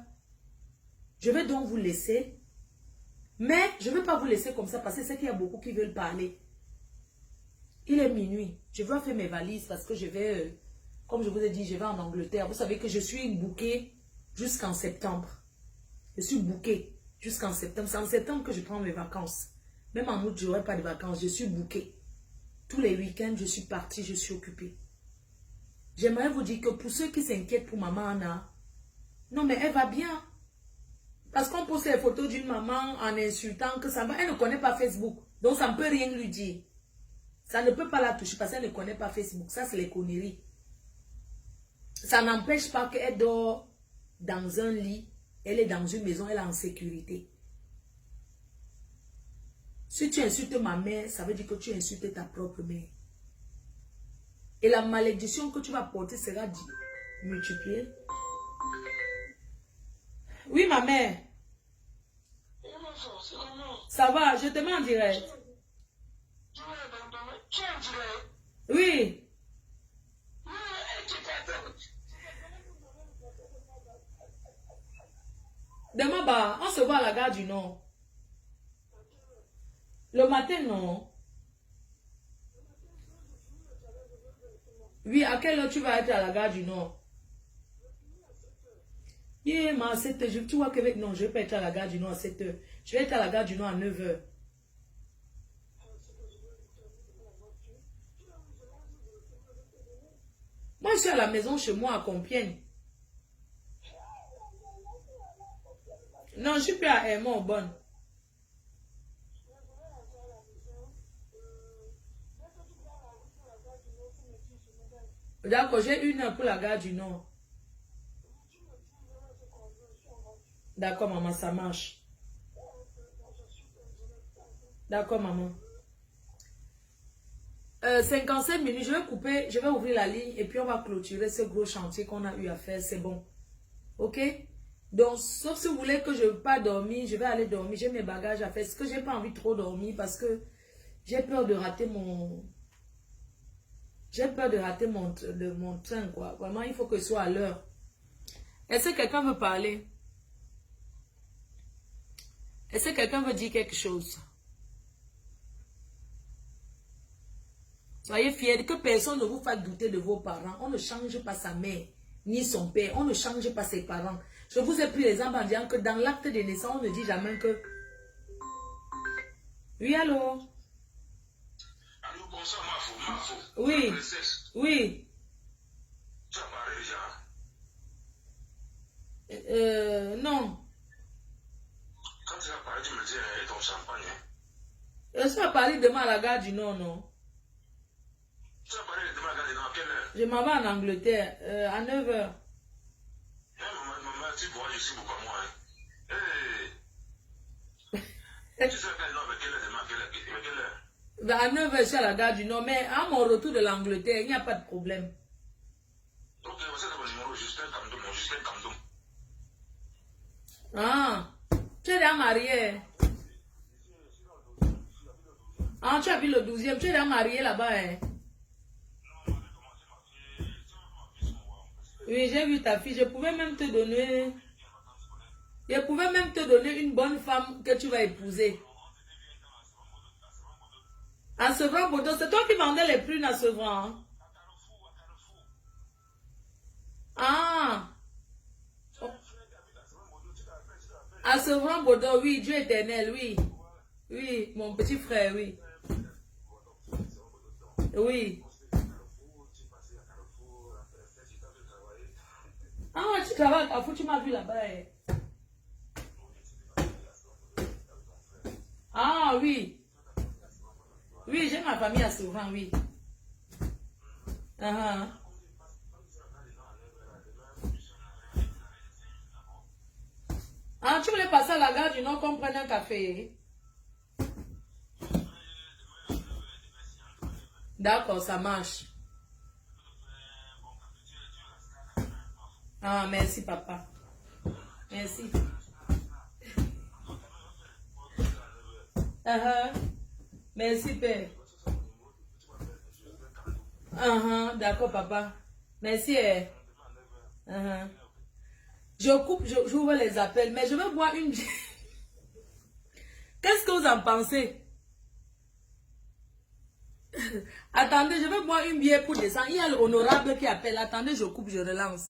je vais donc vous laisser. Mais je ne vais pas vous laisser comme ça parce que c'est qu'il y a beaucoup qui veulent parler. Il est minuit. Je vais faire mes valises parce que je vais, comme je vous ai dit, je vais en Angleterre. Vous savez que je suis bookée jusqu'en septembre. Je suis bookée jusqu'en septembre. C'est en septembre que je prends mes vacances. Même en août, je n'aurai pas de vacances. Je suis bookée. Tous les week-ends, je suis partie, je suis occupée. J'aimerais vous dire que pour ceux qui s'inquiètent pour maman Anna, non mais elle va bien. Parce qu'on pose les photos d'une maman en insultant que ça va. Elle ne connaît pas Facebook. Donc ça ne peut rien lui dire. Ça ne peut pas la toucher parce qu'elle ne connaît pas Facebook. Ça, c'est les conneries. Ça n'empêche pas qu'elle dort dans un lit. Elle est dans une maison, elle est en sécurité. Si tu insultes ma mère, ça veut dire que tu insultes ta propre mère. Et la malédiction que tu vas porter sera multipliée. Oui, ma mère. Ça va, je te mets en direct. Oui. Demain, bah, on se voit à la gare du Nord. Le matin, non. Oui, à quelle heure tu vas être à la gare du Nord? Yeah, mais à 7 heures, tu vois que non, je ne vais pas être à la gare du Nord à 7 heures. Je vais être à la gare du Nord à 9 heures. Moi, je suis à la maison chez moi à Compiègne. Non, je suis plus à Hermont, bonne. D'accord, j'ai 1 heure pour la gare du Nord. D'accord, maman, ça marche. D'accord, maman. 57 minutes, je vais couper, je vais ouvrir la ligne et puis on va clôturer ce gros chantier qu'on a eu à faire, c'est bon. Ok? Donc, sauf si vous voulez que je ne veux pas dormir, je vais aller dormir, j'ai mes bagages à faire. Parce que je n'ai pas envie de trop dormir parce que j'ai peur de rater mon... J'ai peur de rater mon train, quoi. Vraiment, il faut que ce soit à l'heure. Est-ce que quelqu'un veut parler? Est-ce que quelqu'un veut dire quelque chose? Soyez fiers que personne ne vous fasse douter de vos parents. On ne change pas sa mère, ni son père. On ne change pas ses parents. Je vous ai pris l'exemple en disant que dans l'acte de naissance, on ne dit jamais que... Oui, allô? Allô, bonsoir, Mafo. Oui, oui. Tu as parlé déjà? Non. Quand tu as parlé, tu me dis, et ton champagne? Je suis à Paris demain à la gare du Nord, non? Tu as parlé demain à la gare du Nord, à quelle heure? Je m'en vais en Angleterre, à 9 h. Maman, tu vois, je suis beaucoup à moi. Tu sais à quelle heure demain, à quelle heure? À 9 h, je suis à la gare du Nord, mais à mon retour de l'Angleterre, il n'y a pas de problème. Ok, c'est mon numéro, Justin Kamdoum. Ah, tu es déjà marié? Ah, tu as vu le 12e, tu es déjà marié là-bas, hein? Oui, j'ai vu ta fille. Je pouvais même te donner une bonne femme que tu vas épouser. À Sevran Bodo, c'est toi qui vendais les prunes à Sevran. Hein? Ah! À Sevran Bodo, oui, Dieu éternel, oui. Oui, mon petit frère, oui. Oui. Ah, tu travailles à Carrefour, tu m'as vu là-bas. Hein? Ah, oui. Oui, j'ai ma famille à Sevran, oui. Ah. Ah, tu voulais passer à la gare du Nord qu'on prenne un café? D'accord, ça marche. Ah, merci, papa. Merci. Merci, père. D'accord, papa. Merci. Je coupe, j'ouvre les appels, mais je vais boire une... Qu'est-ce que vous en pensez? Attendez, je vais boire une bière pour descendre. Il y a l'honorable qui appelle. Attendez, je coupe, je relance.